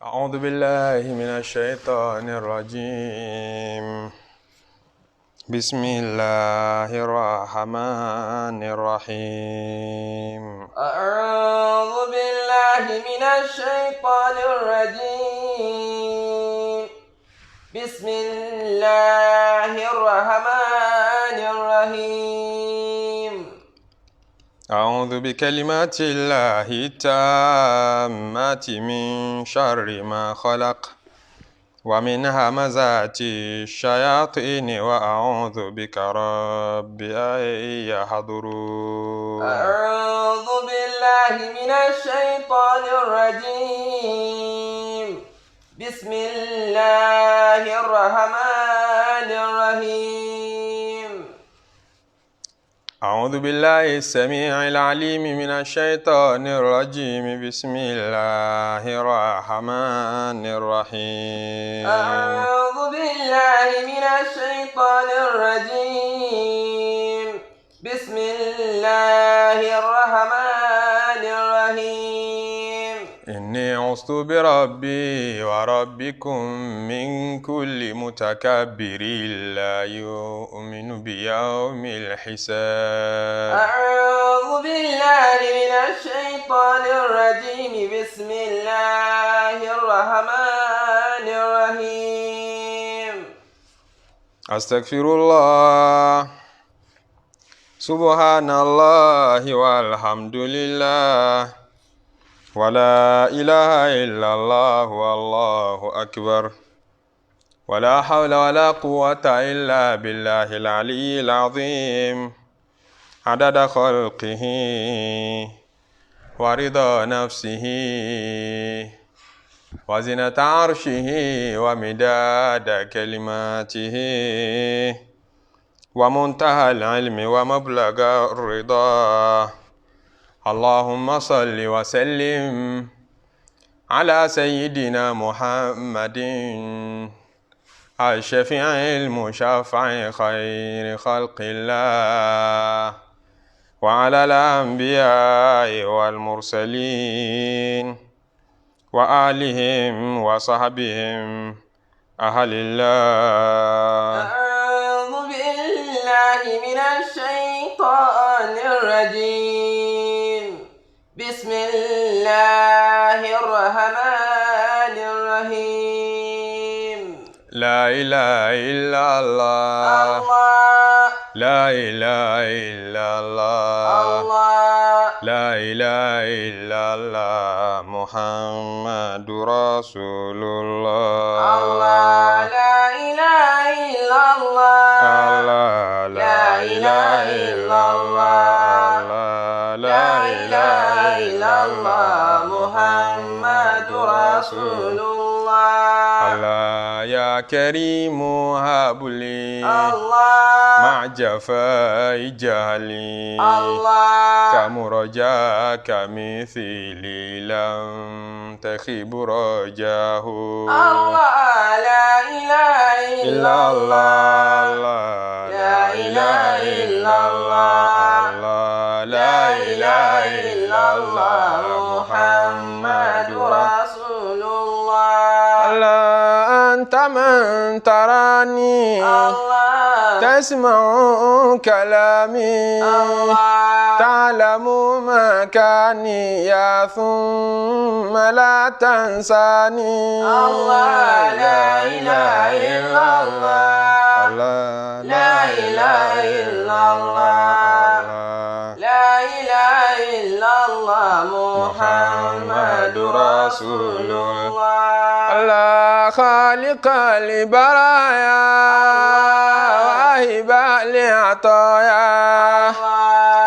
أعوذ بالله من الشيطان الرجيم. بسم الله الرحمن الرحيم. أعوذ بالله من الشيطان الرجيم. بسم الله الرحمن الرحيم. أعوذ بكلمات الله التامات من شر ما خلق ومن همزات الشياطين وأعوذ بك رب أن يحضرون. أعوذ بالله من الشيطان الرجيم. بسم الله الرحمن الرحيم. أعوذ بالله السميع العليم من الشيطان الرجيم. بسم الله الرحمن الرحيم. أعوذ بالله من الشيطان الرجيم. بسم الله الرحمن الرحيم. إني عصت بربي وربكم من كل متكبر لا يؤمن بيوم الحساب. أعوذ بالله من الشيطان الرجيم. بسم الله الرحمن الرحيم. أستغفر الله سبحان الله والحمد لله ولا إله إلا الله والله أكبر ولا حول ولا قوة إلا بالله العلي العظيم عدد خلقه ورضا نفسه وزنة عرشه ومداد كلماته ومنتهى العلم ومبلغ الرضا. اللهم صل وسلم على سيدنا محمد الشفيع المشفع خير خلق الله وعلى الأنبياء والمرسلين وآلهم وصحبهم أهل الله. أعوذ بالله من الشيطان الرجيم. بسم الله الرحمن الرحيم. لا إله إلا الله. الله. لا إله إلا الله. الله. لا إله إلا الله محمد رسول الله. الله. لا إله إلا الله. الله. لا إله إلا الله. لا إله إلا الله محمد رسول الله. الله يا كريم هب لي الله. مع جفاء جهلي الله. كمرجاك مثلي لم تخيب رجاه. الله. لا إله إلا الله. لا إله إلا الله. لا إله إلا الله محمد رسول الله. الله أنت من تراني الله. تسمع كلامي الله. تعلم مكاني يا ثم لا تنساني. الله. لا إله إلا الله. لا إله إلا الله. لا إله إلا الله محمد رسول الله. الله خالق البرايا واهب لعطايا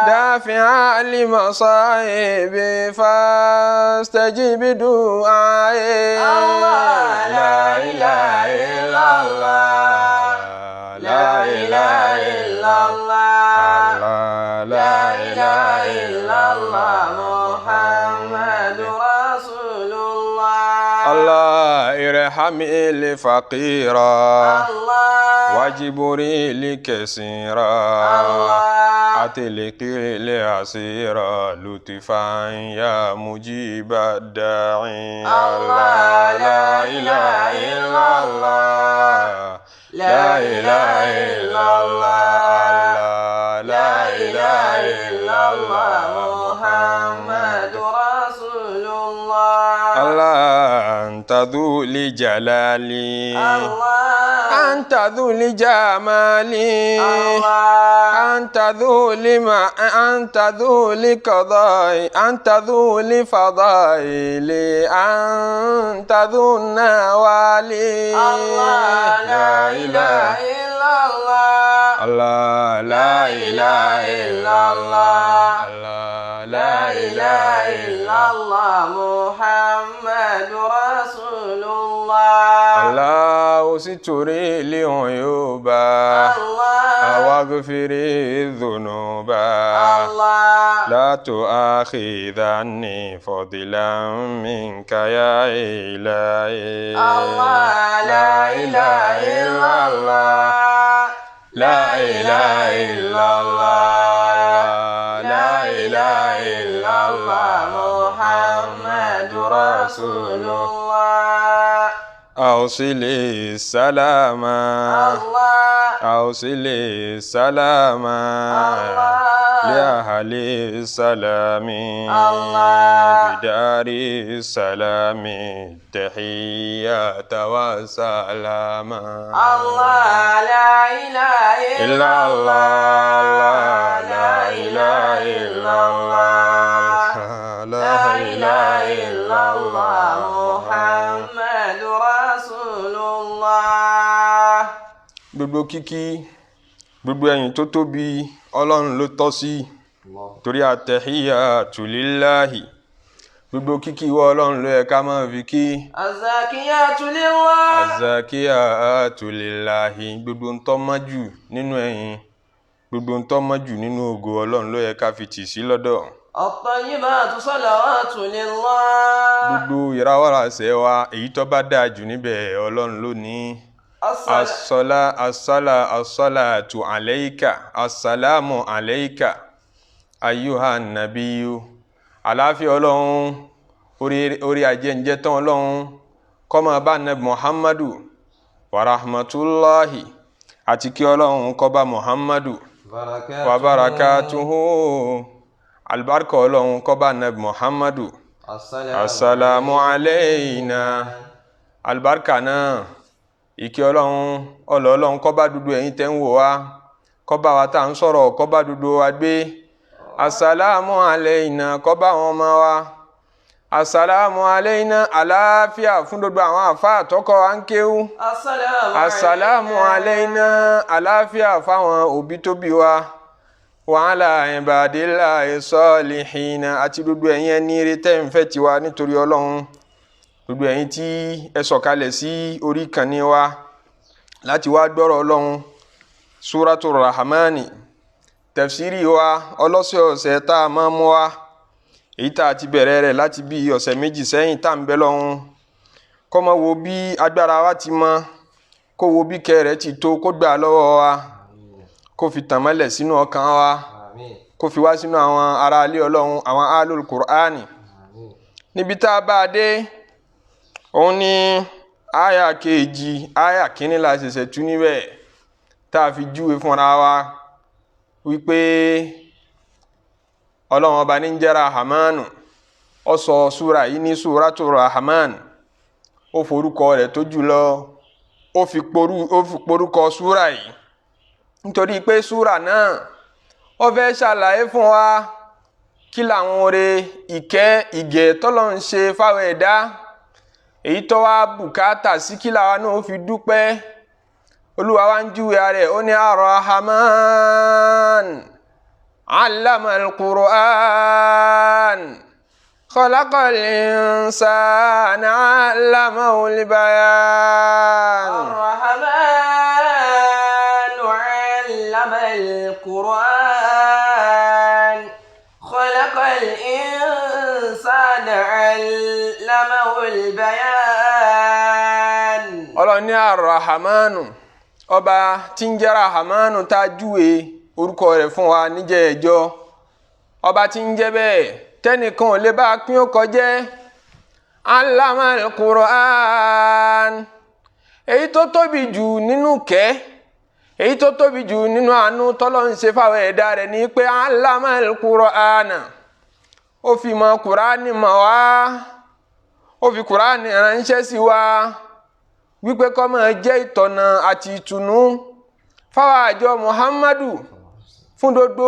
دافع لمصائبي فاستجب دعائي. الله. لا إله إلا الله. لا إله إلا الله. لا إله إلا الله محمد رسول الله. الله ارحم الفقيرا الله. وجبريل كثيرا الله. أتلك لأسير لطفا يا مجيب الداعي الله لا إله إلا الله لا إله إلا الله لا إله إلا الله محمد رسول الله الله أنت ذو لجلالي الله أنت ذو لجمالي الله أنت ذو لقضاء أنت ذو لفضائل أنت ذو النوالي الله لا إله إلا الله الله لا إله إلا الله الله لا إله إلا الله محمد رسول الله الله ستري العيوب الله واغفر الذنوب الله لا تؤاخذني فضلا منك يا إلهي الله لا إله إلا الله لا إله إلا الله لا إله إلا الله محمد رسول الله أوصل السلام الله أوصل السلام لأهل السلام بدار السلام تحيات وسلام الله لا إله إلا الله لا إله إلا الله لا إله إلا الله محمد رسول الله. gbogbo kíkí gbogbo ẹ̀yìn tó tóbi Ọlọ́run ló tọ́ sí torí at-tahiyyatu lillahi gbogbo kíkí wọ Ọlọ́run ló yẹ ká máa fi kí az-zakiyatu lillah az-zakiyatu lillahi gbogbo ń tọ́ mọ́ jù nínú ẹ̀yìn gbogbo ń tọ́ mọ́ jù nínú ògo Ọlọ́run ló yẹ ká fi tì sí lọ́dọ̀ at-tayyibatu salawatu lillah gbogbo ìrawọ́rasẹ̀ wa èyí tó bá dáa jù níbẹ̀ Ọlọ́run ló ní as-salatu alayka assalamu alayka ayyuhan nabiyyu àlàáfíà Ọlọ́run orí ajẹ́njẹ́ tán Ọlọ́run kó máa bá Ànábì Muhammadu wa rahmatullahi àti kí Ọlọ́run kó bá Muhammadu wa barakatuhu albarka Ọlọ́run kó bá Ànábì Muhammadu assalamu alayna albarka náà ìkẹ́ Ọlọ́run kó bá dúdú ẹ̀yin tẹ́ ń wò wá kó bá wa tá ń sọ̀rọ̀ kó bá dúdú wa gbé assalamu alayna kó bá wọn ọmọ wa assalamu alayna àlàáfíà fún gbogbo àwọn àfáà tọ́kọ wa ń kéwú assalamu alayna àlàáfíà fáwọn òbí tó bí wa wa ala ibadillahi salihina àti gbogbo ẹ̀yin ẹni ire tẹ́ ń fẹ́ tiwa nítorí Ọlọ́run gbogbo ẹ̀yin tí ẹ sọ̀kalẹ̀ sí orí ìkànnì wa láti wá gbọ́rọ̀ Ọlọ́run Suratul Rahman tafsiri wa ọlọ́sọ̀ọ̀sẹ̀ tá a máa mú wa èyí tá a ti bẹ̀rẹ̀ rẹ̀ láti bí ọ̀sẹ̀ méjì sẹ́yìn tá ń bẹ lọ́hun kó máa wo bí agbára wa ti mọ kó wo bí kẹ́ rẹ̀ ti tó kó gbà lọ́wọ́ wa kó fi tàn mọ́lẹ̀ sínú ọkàn wa kó fi wá sínú àwọn ará ilé Ọlọ́run àwọn alul Qur'ani níbi tá a bá a dé òun ni àyà kejì àyà kínní la ṣẹ̀ṣẹ̀ tú níbẹ̀ tá a fi júwe fúnra wa wípé Ọlọ́run ọba ní ń jẹ́ Rahmanu ó sọ súra yìí ní Suratul Rahman ó forúkọ rẹ̀ tó jùlọ ó fi porúkọ súra yìí nítorí pé súra náà ó fẹ́ ṣàlàyé fún wa kí làwọn oore ìkẹ́ ìgẹ̀ tọ́lọ́run ṣe fáwọn ẹ̀dá èyí tó wá bùkátà sí kí làwa náà fi dúpẹ́ Olúwa wa ń júwe rẹ̀ ó ní Ar-Rahman allama al-Qur'an khalaqal insana allamahu al-bayan Ar-Rahman allama al-Qur'an khalaqal insana allamahu al-bayan Ọlọ́run ní Ar-Rahmanu ọba tí ń jẹ́ Rahmanu tá a júwe orúkọ rẹ̀ fún wa níjẹ̀ẹ́jọ́ ọba tí ń jẹ́ bẹ́ẹ̀ tẹ́nìkan ò lè bá pín ó kọjẹ́ allamal Qur'an èyí tó tóbi jù nínú kẹ́ èyí tó tóbi jù nínú àánú tọ́lọ́run ṣe fáwọn ẹ̀dá rẹ̀ ní pé allamal Qur'an ó fi mọ̀ Qur'ani mọ̀ wá ó fi Qur'ani ránṣẹ́ sí wa wípé kó máa jẹ́ ìtọ́nà àti ìtùnú fáwọn àjọ Muhammadu fún dodo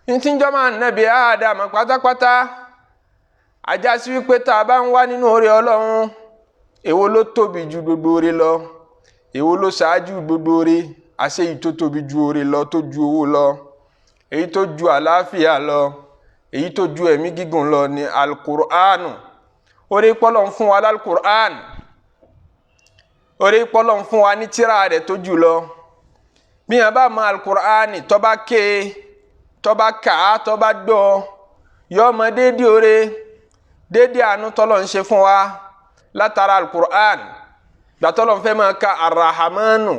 ntíjọ́ máa nàbí Ádámù pátápátá àjásí wípé tá a bá ń wá nínú oore Ọlọ́run èwo ló tóbi ju gbogbo oore lọ èwo ló ṣáájú gbogbo oore àṣẹ èyí tó tóbi ju oore lọ tó ju owó lọ èyí tó ju àlàáfíà lọ èyí tó ju ẹ̀mí gígùn lọ ní al-Qur'an oore pọ́lọ̀ ń fún wa lal-Qur'an oore pọ́lọ̀ ń fún wa ní tírà rẹ̀ tó jù lọ bí yàn bá mọ al-Qur'an tó bá ké tó bá kà á tó bá gbọ́ yọ ọmọ déédéé oore déédéé àánú tọ́lọ̀ ń ṣe fún wa látara al-Qur'an gbàtọ́lọ̀ ń fẹ́ máa ka ar-Rahmanu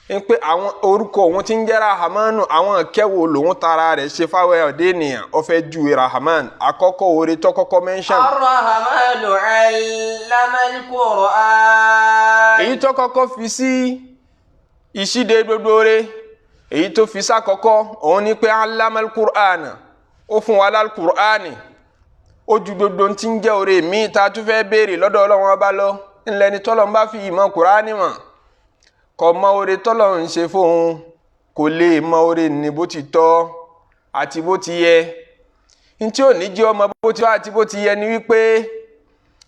ń pé àwọn orúkọ òun tí ń jẹ́ Rahmanu àwọn kẹwò lòun tara rẹ̀ ṣe fáwọn ọ̀dẹ́ ènìyàn ó fẹ́ ju Rahman àkọ́kọ́ oore tó kọ́kọ́ mention. ar-Rahmanu allama al-Qur'an. èyí tó kọ́kọ́ fi sí ìṣíde gbogbo oore èyí tó fi sákọ́kọ́ òun ni pé allama al-Qur'an ó fún wa lal-Qur'ani ó ju gbogbo tí ń jẹ́ oore míì tá a tún fẹ́ béèrè lọ́dọ̀ Ọlọ́run ọba lọ ńlẹ̀ ni tọ́lọ́ ń bá fi ìmọ̀ Qur'ani mọ̀ kò mọ oore tọ́lọ̀ ń ṣe fóun kò lè mọ oore ní bó ti tọ́ àti bó ti yẹ ntí ò ní jẹ́ ọmọ bó ti tọ́ àti bó ti yẹ ni wípé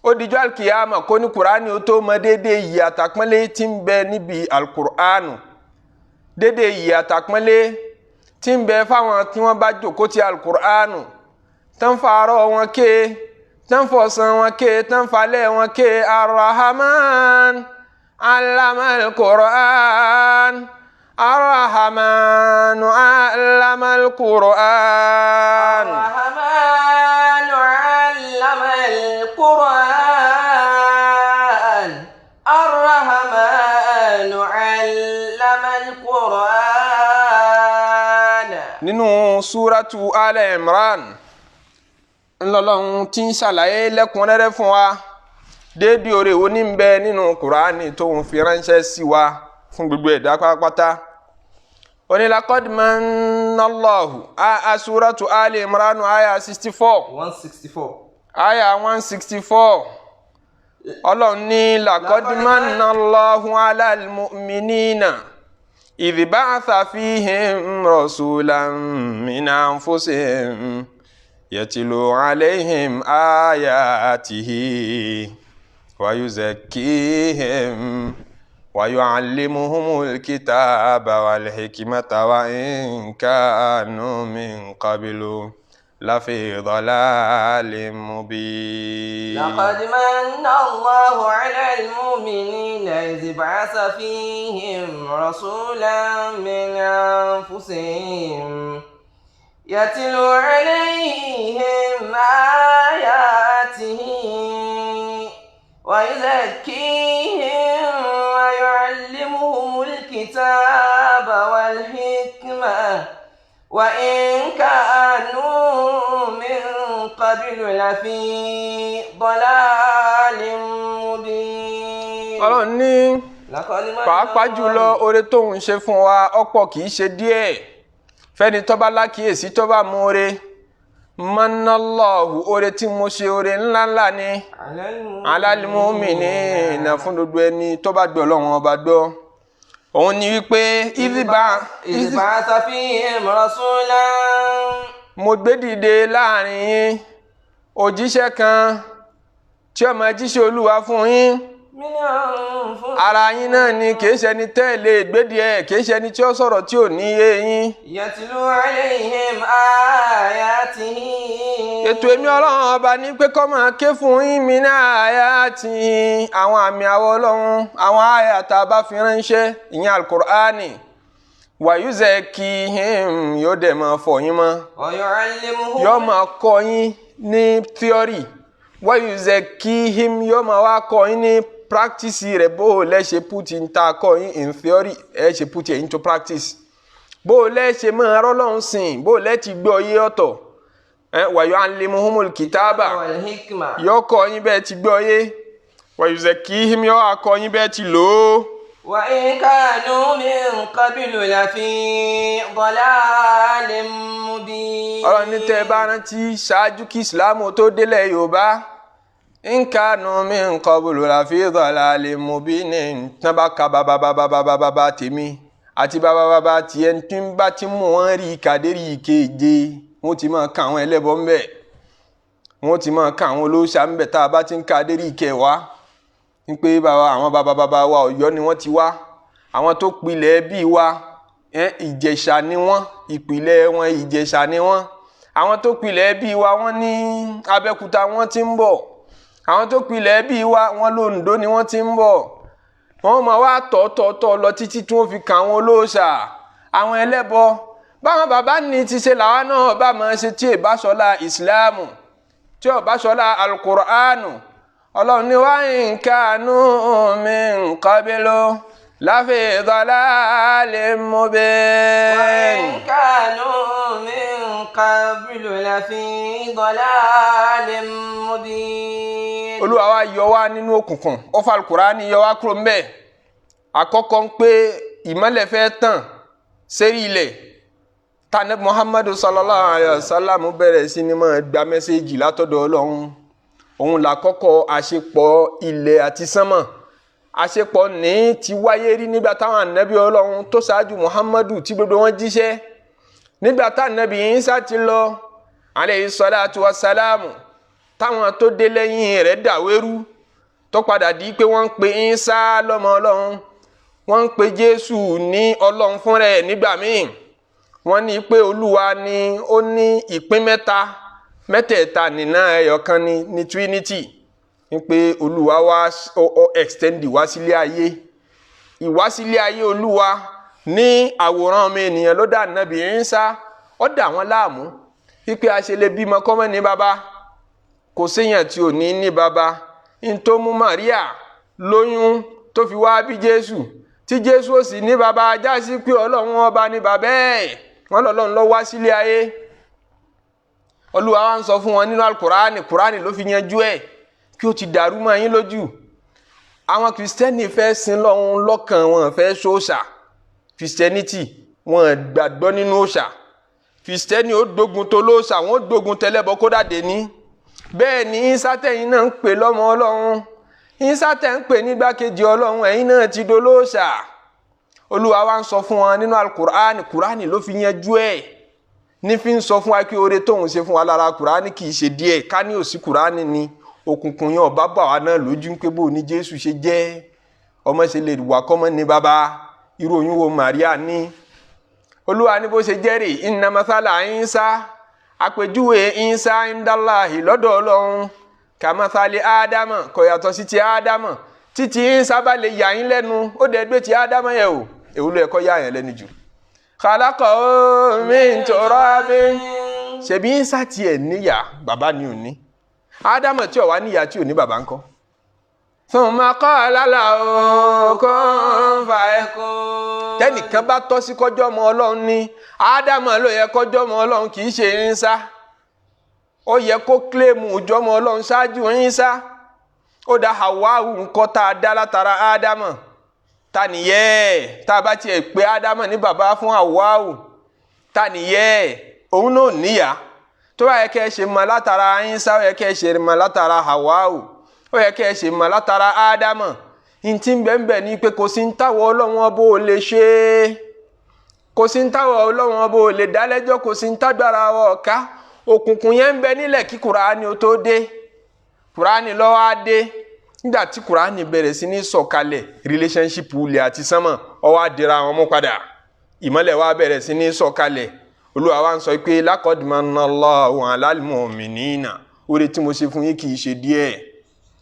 ó dijọ́ alkiyama kó ní Qur'ani ó tó mọ déédéé yìí àtàpọ́nlé tí ń bẹ níbi al-Qur'anu déédéé yìí àtàpọ́nlé tí ń bẹ fáwọn tí wọ́n bá jókòó ti al-Qur'anu tán fàárọ̀ wọn ké tán fọ̀sán wọn ké tán falẹ̀ wọn ké ar-Rahman allama al-Qur'an ar-Rahman allama al-Qur'an ar-Rahman allama al-Qur'an ar-Rahman allama al-Qur'an. nínú súratu al-Imran ńlọlọ́run tí ń ṣàlàyé lẹ́kùnrẹ́rẹ́ fún wa déédéé oore wo ní ń bẹ nínú Kùránì tó ń fi ránṣẹ́ sí wa fún gbogbo ẹ̀dá pátápátá ó ní laqad manallahu suratu Ali Imran aya 164 aya 164 Ọlọ́run ní laqad manallahu alal mu'minina idh ba'atha fihim rasulan min anfusihim yatlu alayhim ayatihi ويزكيهم ويعلمهم الكتاب والحكمة وإن كانوا من قبل لفي ضلال مبين. لقد من الله على المؤمنين إذ بعث فيهم رسولا من أنفسهم يتلو عليهم آياته ويزكيهم ويعلمهم الكتاب والحكمة وإن كانوا من قبل لفي ضلال مبين. Ọlọ́run ní pàápàá jùlọ oore tó ń ṣe fún wa ọ̀pọ̀ kì í ṣe díẹ̀ fẹ́ni tó bá lákìyèsí tó bá mú oore manallahu oore tí mo ṣe oore ńláńlá ni alal mu'minina fún gbogbo ẹni tó bá gbọ́ Ọlọ́run ọba gbọ́ òun ni wípé ìdìbàtà fihim rasulan. mo gbé dìde láàrin yín òjíṣẹ́ kan tí ó máa jíṣẹ́ Olúwa fún yín ara yín náà ni kìí ṣe ẹni tẹ́lẹ̀ gbédìí ẹ̀ kìí ṣe ẹni tí ó sọ̀rọ̀ tí ò ní yé yín. yatlu alayhim ayatihi. ètò èmi Ọlọ́run ọba ní pé kó máa ké fún yín min ayatihi àwọn àmì àwọ̀ Ọlọ́run àwọn àyà tá a bá fi ránṣẹ́ ìyẹn al-Qur'ani wa yuzakkihim yóò dẹ̀ máa fọ̀ yín mọ́ yóò máa kọ́ yín ní theory wa yuzakkihim yóò máa wá kọ́ yín ní practice rẹ̀ bó lẹ́ ṣe put in ta kọ́ yín in theory ẹ ṣe put it into practice bó lẹ́ ṣe máa rọ́lọ́run sìn bó lẹ́ ti gbọ́ yé ọ̀tọ̀ wa yu'allimuhumul kitaba والحكمة yóò kọ́ yín bẹ́ẹ̀ ti gbọ́ yé wa yuzakkihim yóò wá kọ́ yín bẹ́ẹ̀ ti lò ó. وإن كانوا من قبل لفي ضلال مبين. ọ̀rọ̀ ní tẹ́ bá rántí ṣáájú kí ìsìláàmù tó délẹ̀ yorùbá in kanu min qablu lafi dhalalin mubin tán bá ka bàbá tèmi àti bàbá tiẹ̀ tí ń bá ti mú wọn rí kàdérí ìkeje wọn ti máa ka àwọn ẹlẹ́bọ ń bẹ̀ wọn ti máa ka àwọn olóòṣà ń bẹ̀ tá a bá ti ń kàdérí ìkẹwàá ń pé àwọn bàbá wa Ọ̀yọ́ ni wọ́n ti wá àwọn tó pilẹ̀ bí wa Ìjẹ̀ṣà ni wọ́n ìpìlẹ̀ wọn Ìjẹ̀ṣà ni wọ́n àwọn tó pilẹ̀ bí wa wọ́n ní Abẹ́òkúta wọ́n ti ń bọ̀ àwọn tó pilẹ̀ bí wa wọ́n l'Oǹdó ni wọ́n ti ń bọ̀ wọ́n máa wá tọ̀ lọ títí tí wọ́n fi kà àwọn olóòṣà àwọn ẹlẹ́bọ báwọn bàbá ní ti ṣe làwa náà bá máa ṣe tí ìbáṣọlá ìsìláàmù tí ìbáṣọlá alukùránù ọlọ́run ní wa in kanu min qablu lafi dhalalin mubin. وإن كانوا من قبل لفي ضلال مبين. Olúwa wa yọ wá nínú òkùnkùn ó fa alukùránì yọ wá kúrò ńbẹ̀ àkọ́kọ́ ń pé ìmọ́lẹ̀ fẹ́ tàn sérí ilẹ̀ tànàbí Muhammadu sallallahu alayhi wa sallam bẹ̀rẹ̀ sí ni máa gba mẹ́sẹ́jì látọ̀dọ̀ Ọlọ́run òun làkọ́kọ́ àṣepọ̀ ilẹ̀ àti sánmọ̀ àṣepọ̀ ní ti wáyé rí nígbà táwọn ànábì Ọlọ́run tó ṣáájú Muhammadu tí gbogbo wọn jíṣẹ́ nígbà táwọn ànábì Ìsá ti lọ alayhi salatu wa salamu táwọn tó dé lẹ́yìn rẹ̀ dàwérú tó padà di pé wọ́n ń pe Ìsá lọ́mọ Ọlọ́run wọ́n ń pe Jésù ní Ọlọ́run fún rẹ̀ nígbà míì wọ́n ní pé Olúwa ni ó ní ìpín mẹ́tẹ̀ẹ̀ta nínú ẹyọkan ní Trinity ní pé Olúwa wá extend ìwásílé ayé ìwásílé ayé Olúwa ní àwòrán ọmọ ènìyàn ló dá Ànábì Ìsá ó dà wọ́n láàmú wípé a ṣe lè bímọ kọ́mọ́ ní bàbá kò séyàn tí ò ní bàbá n tó mú Maria lóyún tó fi wá bí Jésù tí Jésù ò sì ní bàbá ajá sí pé Ọlọ́run ọba ní bàbá ẹ̀ wọ́n lọ́lọ́run ló wá sílé ayé Olúwa wa ń sọ fún wọn nínú Kùránì ló fi yanjú ẹ̀ kí ó ti dàrú mọ́ yín lójú àwọn Kìrìsìtẹ́nì fẹ́ sin lọ́hun lọ́kàn wọn fẹ́ ṣòòṣà Christianity wọn gbàgbọ́ nínú òòṣà Kìrìsìtẹ́nì ó dógun tó lóòṣà wọn ó dógun tẹlẹ́bọ kó dàdé ní bẹ́ẹ̀ ni Ìsá tẹ̀yin náà ń pè lọ́mọ Ọlọ́run Ìsá tẹ̀ ń pè nígbàkejì Ọlọ́run ẹ̀yin náà ti dolóòṣà Olúwa wa ń sọ fún wọn nínú Kùránì ló fi yanjú ẹ̀ ní fi ń sọ fún wa kí oore tóun ṣe fún wa lára Kùránì kì í ṣe díẹ̀ ká ní òsì Kùránì ni òkùnkùn yẹn ọba bà wá náà lójú pé bó ní Jésù ṣe jẹ́ ọmọ ṣe lè wà kọ́mọ ní bàbá irú oyún wo Màríà ní Olúwa ní bó ṣe jẹ́rìí inna mathala Ìsá àpèjúwe Ìsá indallahi lọ́dọ̀ Ọlọ́run kamathali Ádámà kò yàtọ̀ sí ti Ádámà títí Ìsá bá lè yà yín lẹ́nu ó dẹ̀ gbé ti Ádámà yẹ̀ o èwo ló yẹ kó yà yín lẹ́nu jù khalaqahu min turabin ṣebí Ìsá tiẹ̀ níyà bàbá ni ò ní Ádámà tí ò wá níyà tí ò ní bàbá ńkọ́ thumma qala lahu kun fayakun tẹ́nìkan bá tọ́ sí kọjọ́ ọmọ Ọlọ́run ní Ádámà ló yẹ kọjọ́ ọmọ Ọlọ́run kì í ṣe Ìsá ó yẹ kó kílèmù ìjọmọ Ọlọ́run ṣáájú Ìsá ó dá Hawahu nǹkan tá a dá látara Ádámà ta nìyẹ́ tá a bá tiẹ̀ pé Ádámà ní bàbá fún Hawahu ta nìyẹ́ òun náà níyà tó bá yẹ kẹ́ ẹ ṣe mọ látara Ìsá ó yẹ kẹ́ ẹ ṣe mọ látara Hawahu ó yẹ kẹ́ ẹ ṣe mọ látara Ádámà ntí bẹ́ẹ̀ ni pé kò sí ń táwọ̀ Ọlọ́run ọba ò lè ṣe kò sí ń táwọ̀ Ọlọ́run ọba ò lè dálẹ́jọ́ kò sí ń tágbára ọ̀ká òkùnkùn yẹn ń bẹ nílẹ̀ kí Kùránì ó tó dé Kùránì ló wá dé nígbà tí Kùránì bẹ̀rẹ̀ sí ní sọ̀kalẹ̀ relationship ilẹ̀ àti sánmọ̀ ó wá dira wọn mú padà ìmọ́lẹ̀ wá bẹ̀rẹ̀ sí ní sọ̀kalẹ̀ Olúwa wa ń sọ pé laqad manna Allahu 'alal mu'minina oore tí mo ṣe fún yín kì í ṣe díẹ̀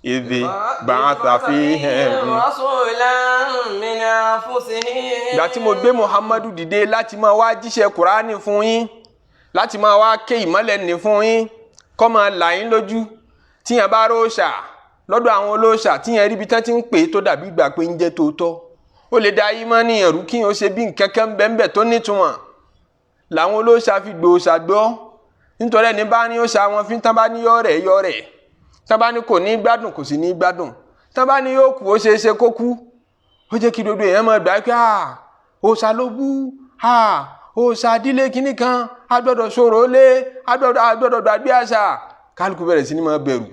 ìdè ba'atha fihim rasulan min anfusihim. ìgbà tí mo gbé Muhammadu dìde láti máa wá jíṣẹ́ Kùránì fún yín láti máa wá ké ìmọ́lẹ̀ ní fún yín kó máa là yín lójú tíyẹn bá róòṣà lọ́dọ̀ àwọn olóòṣà tíyẹn ríbi tán ti ń pè é tó dàbí ìgbà pé ń jẹ́ tòótọ́ ó lè da ìmánì ẹ̀rú kíyẹn ó ṣe bí nǹkan kan bẹ́ẹ̀ tó nítumọ̀ làwọn olóòṣà fi gbòòṣà gbọ́ nítorí ẹni bá ní òòṣà wọn fi tán bá ní yọ̀rẹ̀ tán bá ní kò ní gbádùn kò sì ní gbádùn tán bá ní yóò kú ó ṣeé ṣe kó kú ó jẹ́ kí gbogbo èèyàn máa gbà pé òòṣà ló bú òòṣà dílé kínní kan agbọ́dọ̀ sọ̀rọ̀ lé agbọ́dọ̀ gbàgbé àṣà kálukú bẹ̀rẹ̀ sí ní máa bẹ̀rù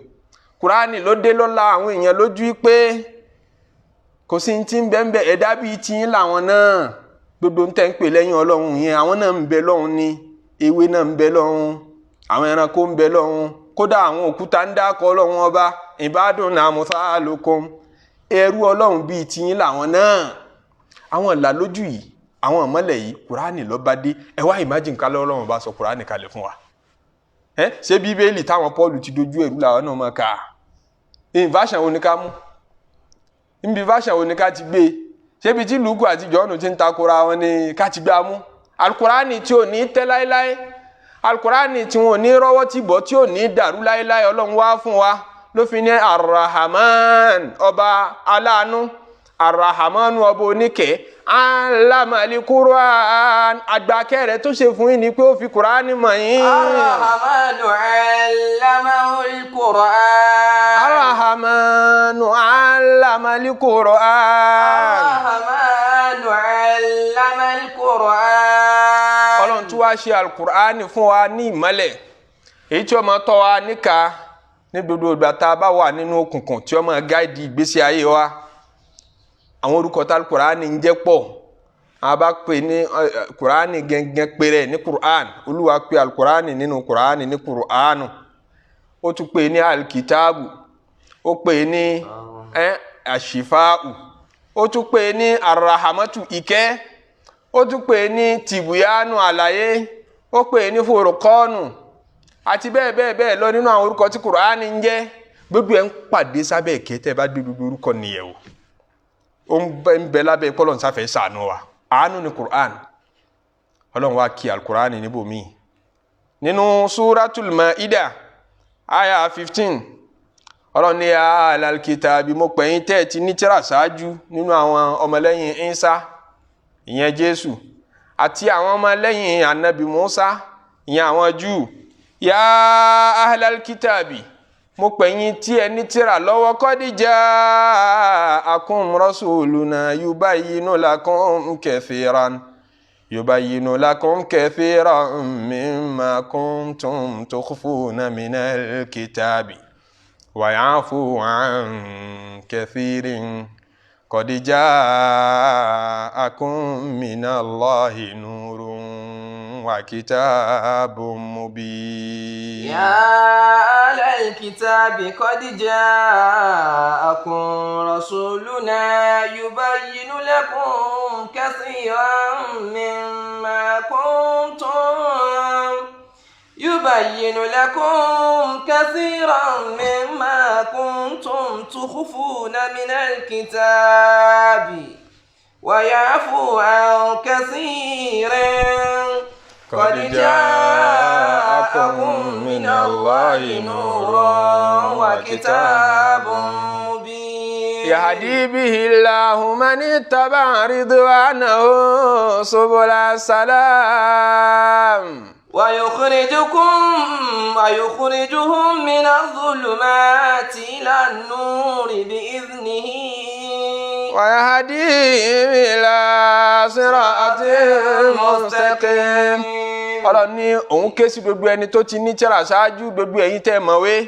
Kùránì ló dé lọ́la àwọn èèyàn lójú pé kò sí ti ń bẹ́ẹ̀ ẹ̀dá bíi tiyín làwọn náà gbogbo ń tẹ́ ń pè lẹ́yìn Ọlọ́run yẹn àwọn náà ń bẹ lọ́hun ni ewé náà ń bẹ lọ́hun àwọn ẹranko ń bẹ lọ́hun kódà àwọn òkúta ń dákọ̀ Ọlọ́run ọba ìbádùn náà mùsàlùkùn ẹrú Ọlọ́run bíi tiyín làwọn náà àwọn ìlà lójú yìí àwọn ìmọ́lẹ̀ yìí Kùránì ló bá dé ẹ wá imagine ká Ọlọ́run bá sọ Kùránì kalẹ̀ fún wa ṣé Bíbélì táwọn Pọ́ọ̀lù ti dojú ẹ̀rú làwọn náà máa kà version wo ni ká mú níbi version wo ni ká ti gbé ṣébi tí Lúùkù àti Jọ́ọ̀nù ti ń takora wọn ni ká ti gbá mú Al-Kùránì tí ò ní tẹ́ láéláé Al-Kùránì tí wọn ò ní rọ́wọ́ tì bọ́ tí ò ní dàrú láéláé Ọlọ́run wá fún wa ló fi ní Ar-Rahman ọba aláàánú Ar-Rahman ọba oníkẹ́ alámàlì Qur'an àgbàkẹ́ rẹ̀ tó ṣe fún yín ni pé ó fi Kùránì mọ̀ yín. Ar-Rahmanu allamahul Qur'an. Ar-Rahmanu allamahul Qur'an. Ar-Rahmanu allamahul Qur'an. Ọlọ́run tún wá ṣe Al-Qur'ani fún wa ní ìmọ́lẹ̀ èyí tí ó máa tọ́ wa níka ní gbogbo ìgbà tá a bá wà nínú òkùnkùn tí ó máa gáìdì ìgbésí ayé wa àwọn orúkọ tá Kùránì ń jẹ́ pọ̀ a bá pè ní Kùránì gẹ́gẹ́ péré ní Qur'an Olúwa pè Al-Kùránì nínú Kùránì ní Qur'anu ó tún pè ní Al-Kitabu ó pè ní Ashifa'u ó tún pè ní Ar-Rahmatu ìkẹ́ ó tún pè ní Tibuyanu àlàyé ó pè ní Furqanu àti bẹ́ẹ̀ bẹ́ẹ̀ bẹ́ẹ̀ lọ nínú àwọn orúkọ tí Kùránì ń jẹ́ gbogbo ẹ̀ ń pàdé sábẹ́ ìkẹ́ tẹ́ bá gbé gbogbo orúkọ nìyẹn o ń bẹ lábẹ́ pọ́lọ́n sáfẹ́ sànú wa àánú ni Qur'an Ọlọ́run wá kí Al-Qur'an níbòmí nínú Suratul Ma'idah aya 15 Ọlọ́run ní al-kitabi mo pè yín tẹ́ ti ní tírà ṣáájú nínú àwọn ọmọlẹ́yìn Ìsá ìyẹn Jésù àti àwọn ọmọlẹ́yìn Ànábì Mùsá ìyẹn àwọn Júù ya ahlal kitabi mo pè yín tí ẹ ní tírà lọ́wọ́ qad ja'akum rasuluna yubayyinu lakum kathiran mimma kuntum tukhfuna minal kitabi wa ya'fu an kathirin qad ja'akum minallahi nurun wa kitabun mubin. Ya ahlal kitabi qad ja'akum rasuluna yubayyinu lakum kathiran mimma kuntum tukhfuna minal kitabi wa ya'fu an kathirin qad ja'akum minallahi nurun wa kitabun mubin yahdi bihi Allahu man ittaba'a ridwanahu subula salam ويخرجهم من الظلمات إلى النور بإذنه ويهديهم إلى صراط مستقيم. Ọlọ́run ní òun ké sí gbogbo ẹni tó ti ní tírà ṣáájú gbogbo ẹ̀yin tẹ́ mọ̀wé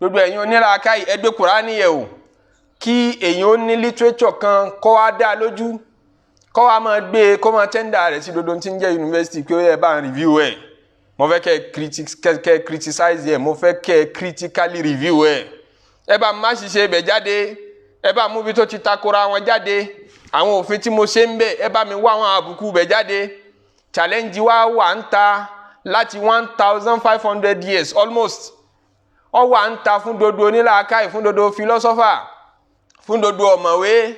gbogbo ẹ̀yin onílàákàyè ẹ gbé Kùránì yẹ̀ wò kí èyàn ó ní literature kan kó wá dá lójú kó wá máa gbé kó máa tẹ́ndà rẹ̀ sí gbogbo tí ń jẹ́ yunifásitì pé ó yẹ bá ń review ẹ̀ mo fẹ́ kẹ́ criticize ẹ̀ mo fẹ́ kẹ́ critically review ẹ̀ ẹ bá má ṣiṣẹ́ ibẹ̀ jáde ẹ bá mú bí tó ti takora wọn jáde àwọn òfin tí mo ṣe ń bẹ̀ ẹ bá mi wá àwọn àbùkù bẹ̀ jáde challenge wa wà ń ta láti 1500 years almost ọ wà ń ta fún dodo onílàákàyè fún dodo philosopher fún dodo ọ̀mọ̀wé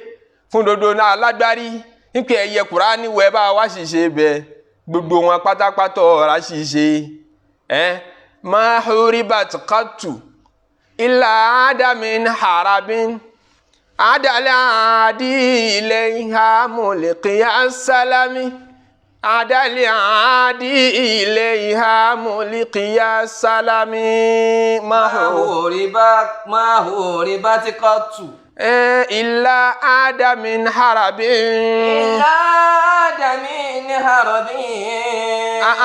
fún dodo alágbárí nípa ẹ̀yẹ Kùránì wẹ̀ bá wá ṣiṣẹ́ ibẹ̀ gbogbo wọn pátápátá ọ̀rá ṣiṣẹ́ ma huribat qattu illa adamin harabin adala adi ilayha mulqiya salami adali adi ilayha mulkiya salami mahuribat qattu illa adamin harabin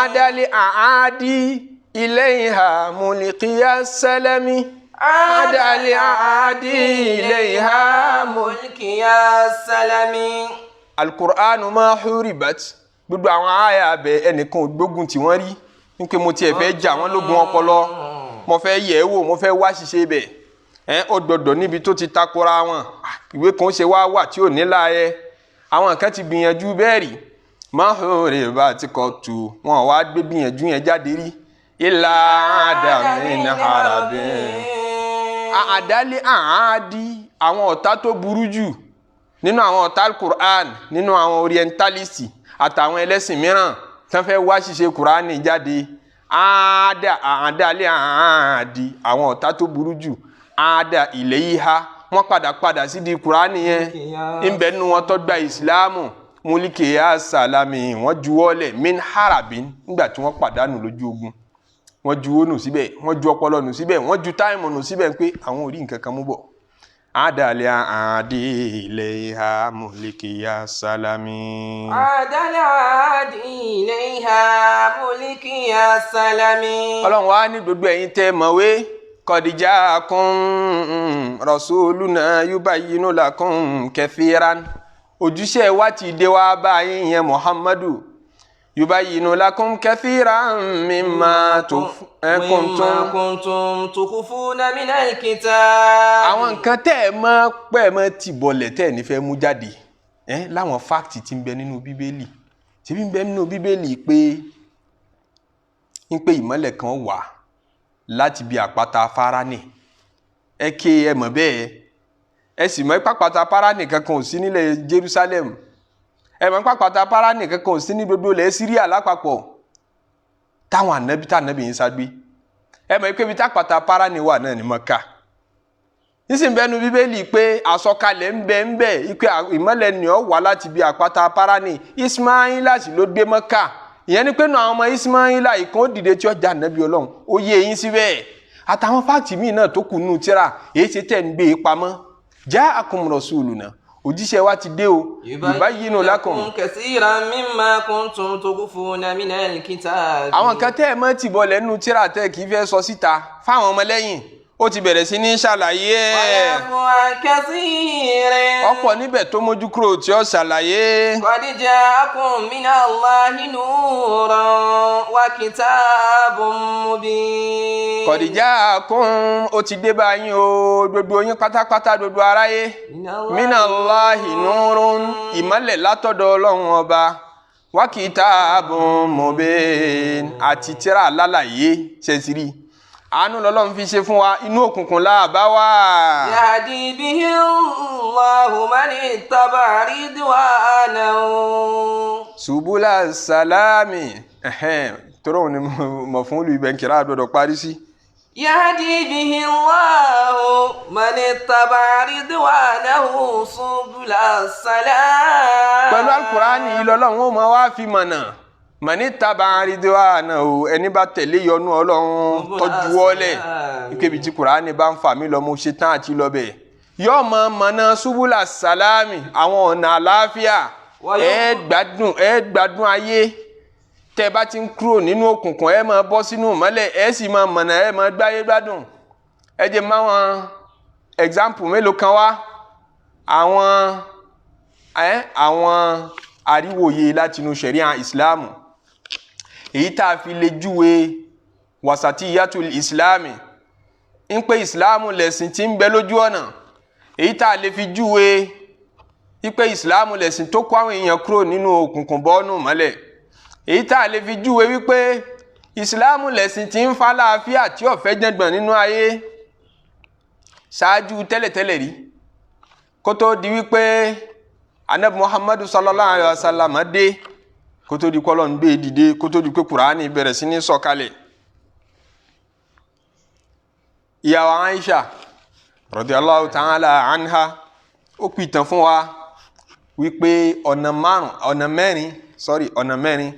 adali adi ilayha mulkiya salami adali adi ilayha mulkiya salami. Al-Qur'an mahuribat gbogbo àwọn àyà abẹ ẹnìkan gbógun tí wọ́n rí ní pé mo tiẹ̀ fẹ́ jà wọ́n lógun ọpọlọ mo fẹ́ yẹ̀ wò mo fẹ́ wá ṣiṣẹ́ bẹ̀ ó gbọ́dọ̀ níbi tó ti takora wọn ìwé kan ṣe wà tí ò ní láàyè àwọn kan ti gbìyànjú bẹ́ẹ̀ rí mahuribat qattu wọn wá gbé gbìyànjú yẹn jáde rí ilà adamin harabin àdálé àádí àwọn ọ̀tá tó burú jù nínú àwọn ọ̀tá al-Qur'an nínú àwọn orientalist àtàwọn ẹlẹ́sìn mìíràn tí wọ́n fẹ́ wá ṣiṣẹ́ Qur'ani jáde àdálé àádí àwọn ọ̀tá tó burú jù àádá ilayha wọ́n padà sí di Qur'ani yẹn ńbẹ nínú wọn tó gba ìsìláàmù mulkiya salami wọ́n juwọ́lẹ̀ min harabin nígbà tí wọ́n pàdánù lójú ogun wọ́n ju owó nù síbẹ̀ wọ́n ju ọpọlọ nù síbẹ̀ wọ́n ju táìmù nù síbẹ̀ pé àwọn ò rí nǹkan kan mú bọ̀. adali adi ilayha mulkiya salami. adali adi ilayha mulkiya salami. ọlọ́run wá ní gbogbo ẹ̀yin tẹ́ mọ̀wé qad ja'akum rasuluna yubayyinu lakum kathiran ojúṣe wa ti dé wá báyìí yẹn Muhammadu. yubayyinu lakum kathiran mimma kuntum tukhfuna min al-kitab. àwọn nǹkan tẹ́ ẹ mọ̀ pé mọ́ ti bọ̀lẹ̀ tẹ́ ẹ ní fẹ́ mú jáde láwọn fáàkì tí ń bẹ nínú bíbélì tí ń bẹ nínú bíbélì pé ìmọ́lẹ̀ kan wà láti bí àpáta Fáránì ẹ mọ̀ bẹ́ẹ̀ ẹ sì mọ̀ àpáta Fáránì kankan ò sí nílẹ̀ Jerusalem ẹ mọ̀ pàpàtà Fáránì kankan ò sí ní gbogbo ilẹ̀ Síríà lápapọ̀ táwọn ànábì yín ságbé ẹ mọ̀ pé ibi tápàtà Fáránì wà náà ní Mọ́kà nísìnyí bẹ́ẹ̀ nu bíbélì pé àsọkalẹ̀ ń bẹ ike ìmọ́lẹ̀ ni ó wà láti bí àpáta Fáránì Ismaila sì ló gbé Mọ́kà ìyẹn ni pé náà àwọn ọmọ Ismaila ìkan ó dìde tí ó jà ànábì Ọlọ́run ó yé eyín síbẹ̀ àtàwọn fáàtì míì náà tó kù nù tíra èyí ṣe tẹ̀ ń gbé e pamọ́ ja'akum rasuluna òjíṣẹ́ wa ti dé o yubayyinu lakum kathiran mimma kuntum tukhfuna min al-kitab. àwọn kan tẹ́ ẹ mọ́ ti bọ̀ lẹ́nu tíra tẹ́ kì í fẹ́ sọ síta fáwọn ọmọlẹ́yìn ó ti bẹ̀rẹ̀ sí ní ṣàlàyé ẹ̀ ọ̀pọ̀ níbẹ̀ tó mójú kúrò tí ó ṣàlàyé. qad ja'akum minallahi nuran wa kitabun mubin. qad ja'akum ó ti dé báyìí o gbogbo yín pátápátá gbogbo aráyé minallahi nurun ìmọ́lẹ̀ látọ̀dọ̀ Ọlọ́run ọba wa kitabun mubin àti tírà lálàyé ṣẹ́sìrì àánú lọ́lọ́run fi ṣe fún wa inú òkùnkùn láàbá wà. yahdi bihi Allahu man ittaba'a ridwanahu. subula salami tọrọ ni mọ̀ fún olùbẹ̀ nkìrá àdọ́dọ̀ parí sí. yahdi bihi Allahu man ittaba'a ridwanahu subula salam. pẹ̀lú Al-Qur'ani yìí lọ́lọ́run ó máa wá fi mọ̀nà mani taba ridwanahu ẹni bá tẹ̀lé yọ́nú Ọlọ́run tọ́jú wọlé ìkébi tí Qur'ani bá ń fà mí lọ mo ṣe tán àti lọ bẹ̀ yóò mọ mọ̀nà subula salami àwọn ọ̀nà àlàáfíà ẹ gbádùn ayé tẹ́ bá ti ń kúrò nínú òkùnkùn ẹ máa bọ́ sínú ìmọ́lẹ̀ ẹ sì máa mọ̀nà ẹ máa gbáyé gbádùn ẹ jẹ́ máwọn example mélòó kan wá àwọn àríwòye látinú ṣẹ̀ríà ìsìláàmù èyí tá a fi lè júwe wasatiyatul ìsìláàmì ń pé ìsìláàmù lẹ̀sìn tí ń bẹ lójú ọ̀nà èyí tá a lè fi júwe wípé ìsìláàmù lẹ̀sìn tó kó àwọn èèyàn kúrò nínú òkùnkùn bọ́ọ̀nù mọ́lẹ̀ èyí tá a lè fi júwe wípé ìsìláàmù lẹ̀sìn tí ń fa láàfíà tí ó fẹ́ jẹ̀gbọ̀n nínú ayé ṣáájú tẹ́lẹ̀tẹ́lẹ̀ rí kó tó di wípé anabi Muhammadu sallallahu alaihi wasallam dé kó tó di kọ́lọ̀ ń gbé dìde kó tó di pé Kùránì bẹ̀rẹ̀ sí ní sọ̀kalẹ̀. ìyàwó Aisha radiyallahu ta'ala anha ó pìtàn fún wa wípé ọ̀nà mẹ́rin ọ̀nà mẹ́rin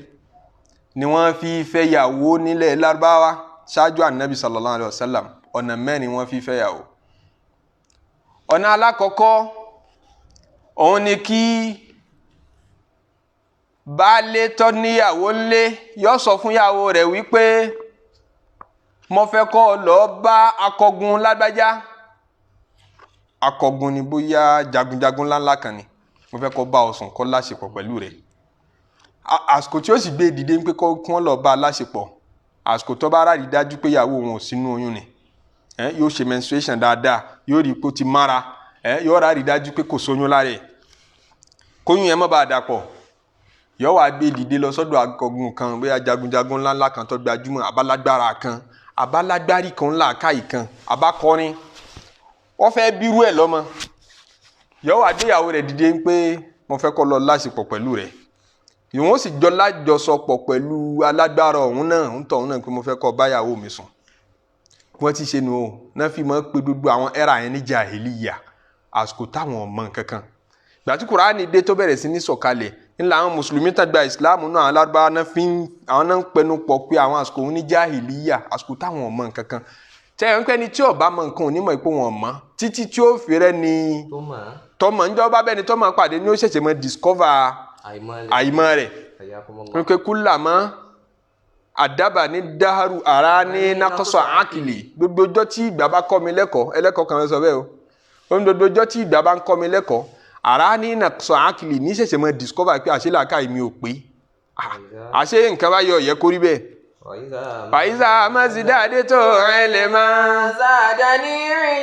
ni wọ́n fi fẹ́ yàwó nílẹ̀ Lárúbáwá ṣáájú ànábì sallallahu alayhi wa sallam. Ọ̀nà mẹ́rin wọ́n fi fẹ́ yàwó. Ọ̀nà alákọ̀ọ́kọ́ òun ni kí baálé tó níyàwó ńlé yóò sọ fún yàwó rẹ̀ wípé mo fẹ́ kó lọ bá akọgun lágbájá. Akọgun ni bóyá jagunjagun ńláńlá kan ni. Mo fẹ́ kó bá ọ sùn kó láṣepọ̀ pẹ̀lú rẹ̀. Àsìkò tí ó sì gbé dìde pé kí wọ́n lọ bá láṣepọ̀, àsìkò tó bá rárí dájú pé ìyàwó wọn ò sínú oyún ni. Yóò ṣe menstruation dáadáa, yóò rí pé ó ti mára, yóò rárí dájú pé kò sóyún lára ẹ̀. Kóyún yẹn má bàa dàpọ̀. Yóò wá gbé dìde lọ sọ́dọ̀ akọgun kan, bóyá jagunjagun ńláńlá kan tó gbajúmọ̀, abálágbára kan, abálágbárí kan ńlá káyì kan, abákọrin. Wọ́n fẹ́ bírú ẹ̀ lọ́mọ. Yóò wá gbé ìyàwó rẹ̀ dìde pé mo fẹ́ kó lọ láṣepọ̀ pẹ̀lú rẹ̀. Ìwọ́n sì jọ lájọsọpọ̀ pẹ̀lú alágbára ọ̀hún náà pé mo fẹ́ kó bá ìyàwó mi sùn. Wọ́n ti ṣe nu o, náà fi mọ́ pé gbogbo àwọn ẹ̀rà yẹn ní jahiliya, àsìkò táwọn ọmọ kankan. Ìgbà tí Kùránì dé tó bẹ̀rẹ̀ sí ní sọ̀kalẹ̀, ńlá àwọn mùsùlùmí tó gba ìsìláàmù náà alárúbáwá àwọn náà ń pẹnu pọ̀ pé àwọn àsìkò òun ní jahiliya, àsìkò táwọn ọmọ kankan. Tẹ́yọ̀ ń pẹ́ ni tí ó bá mọ nǹkan onímọ̀ pé wọ́n mọ̀ títí tí ó fi rẹ́ ni tọmọ ńjọ́ bá bẹ́ni tọmọ pàdé ni ó ṣẹ̀ṣẹ̀ mọ́ discover àìmọ̀ rẹ̀. Wípé kúlàmọ́ àdábà ní dáhàrú ara ní nákọ́sọ̀ àkìlì. Gbogbo ọjọ́ tí ìgbà bá kọ́ mi lẹ́kọ̀ọ́, ẹlẹ́kọ̀ọ́ kan sọ bẹ́ẹ̀ o. Gbogbo ọjọ́ tí ìgbà bá ń kọ́ mi lẹ́kọ̀ọ́, ara ní nákọ́sọ̀ àkìlì ní ṣẹ̀ṣẹ̀ mọ́ discover pé àṣẹ làákàyè mi ò pé. Àṣẹ nǹkan bá yọ ọ̀yẹ́ kórí bẹ́ẹ̀. Fàyíṣà Màsídàdé tó ẹlẹ́ máa. Zádání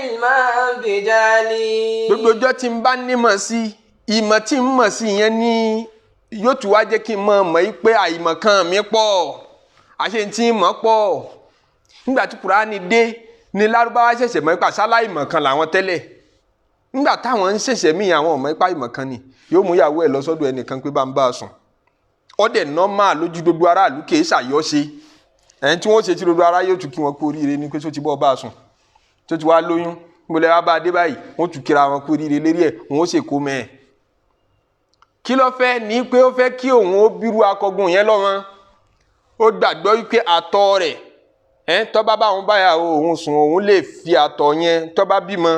ìlmà bìjálì. Gbogbo ọjọ́ tí ń bá nímọ̀ sí, ìmọ̀ tí ń mọ̀ sí yẹn ní yóò tún wá jẹ́ kí n mọ̀ pé àìmọ̀ kan mi pọ̀. Àṣẹ tí ń mọ̀ pọ̀. Nígbà tí Kùránì dé ní Lárúbáwá ṣẹ̀ṣẹ̀ mọ̀ ipa sálá ìmọ̀ kan làwọn tẹ́lẹ̀. Nígbà táwọn ń ṣẹ̀ṣẹ̀ mí àwọn ọmọ ipa ìmọ̀ kan ni yóò mú ìyàwó ẹ̀ lọ sọ́dọ̀ ẹnìkan pé bá ń bá a sùn. Ó dẹ̀ nọ́mà lójú gbogbo aráàlú kì í ṣàyọ́ṣe. Ẹni tí wọ́n ṣe tí gbogbo ará yóò tún kí wọn kú oríire ní pé tó ti bọ́ bá a sùn, tó ti wá lóyún, gbọ́dọ̀ wá bá a dé báyìí, wọ́n tún kíra wọn kú oríire lérí ẹ̀, wọ́n ó ṣe kó mẹ́ ẹ̀. Kí ló fẹ́ ní pé ó fẹ́ kí òun ó bírú akọgun yẹn lọ́wọ́. Ó gbàgbọ́ wípé àtọ̀ rẹ̀ tó bá òun báyàwó òun sùn, òun lè fi àtọ̀ yẹn tó bá bímọ,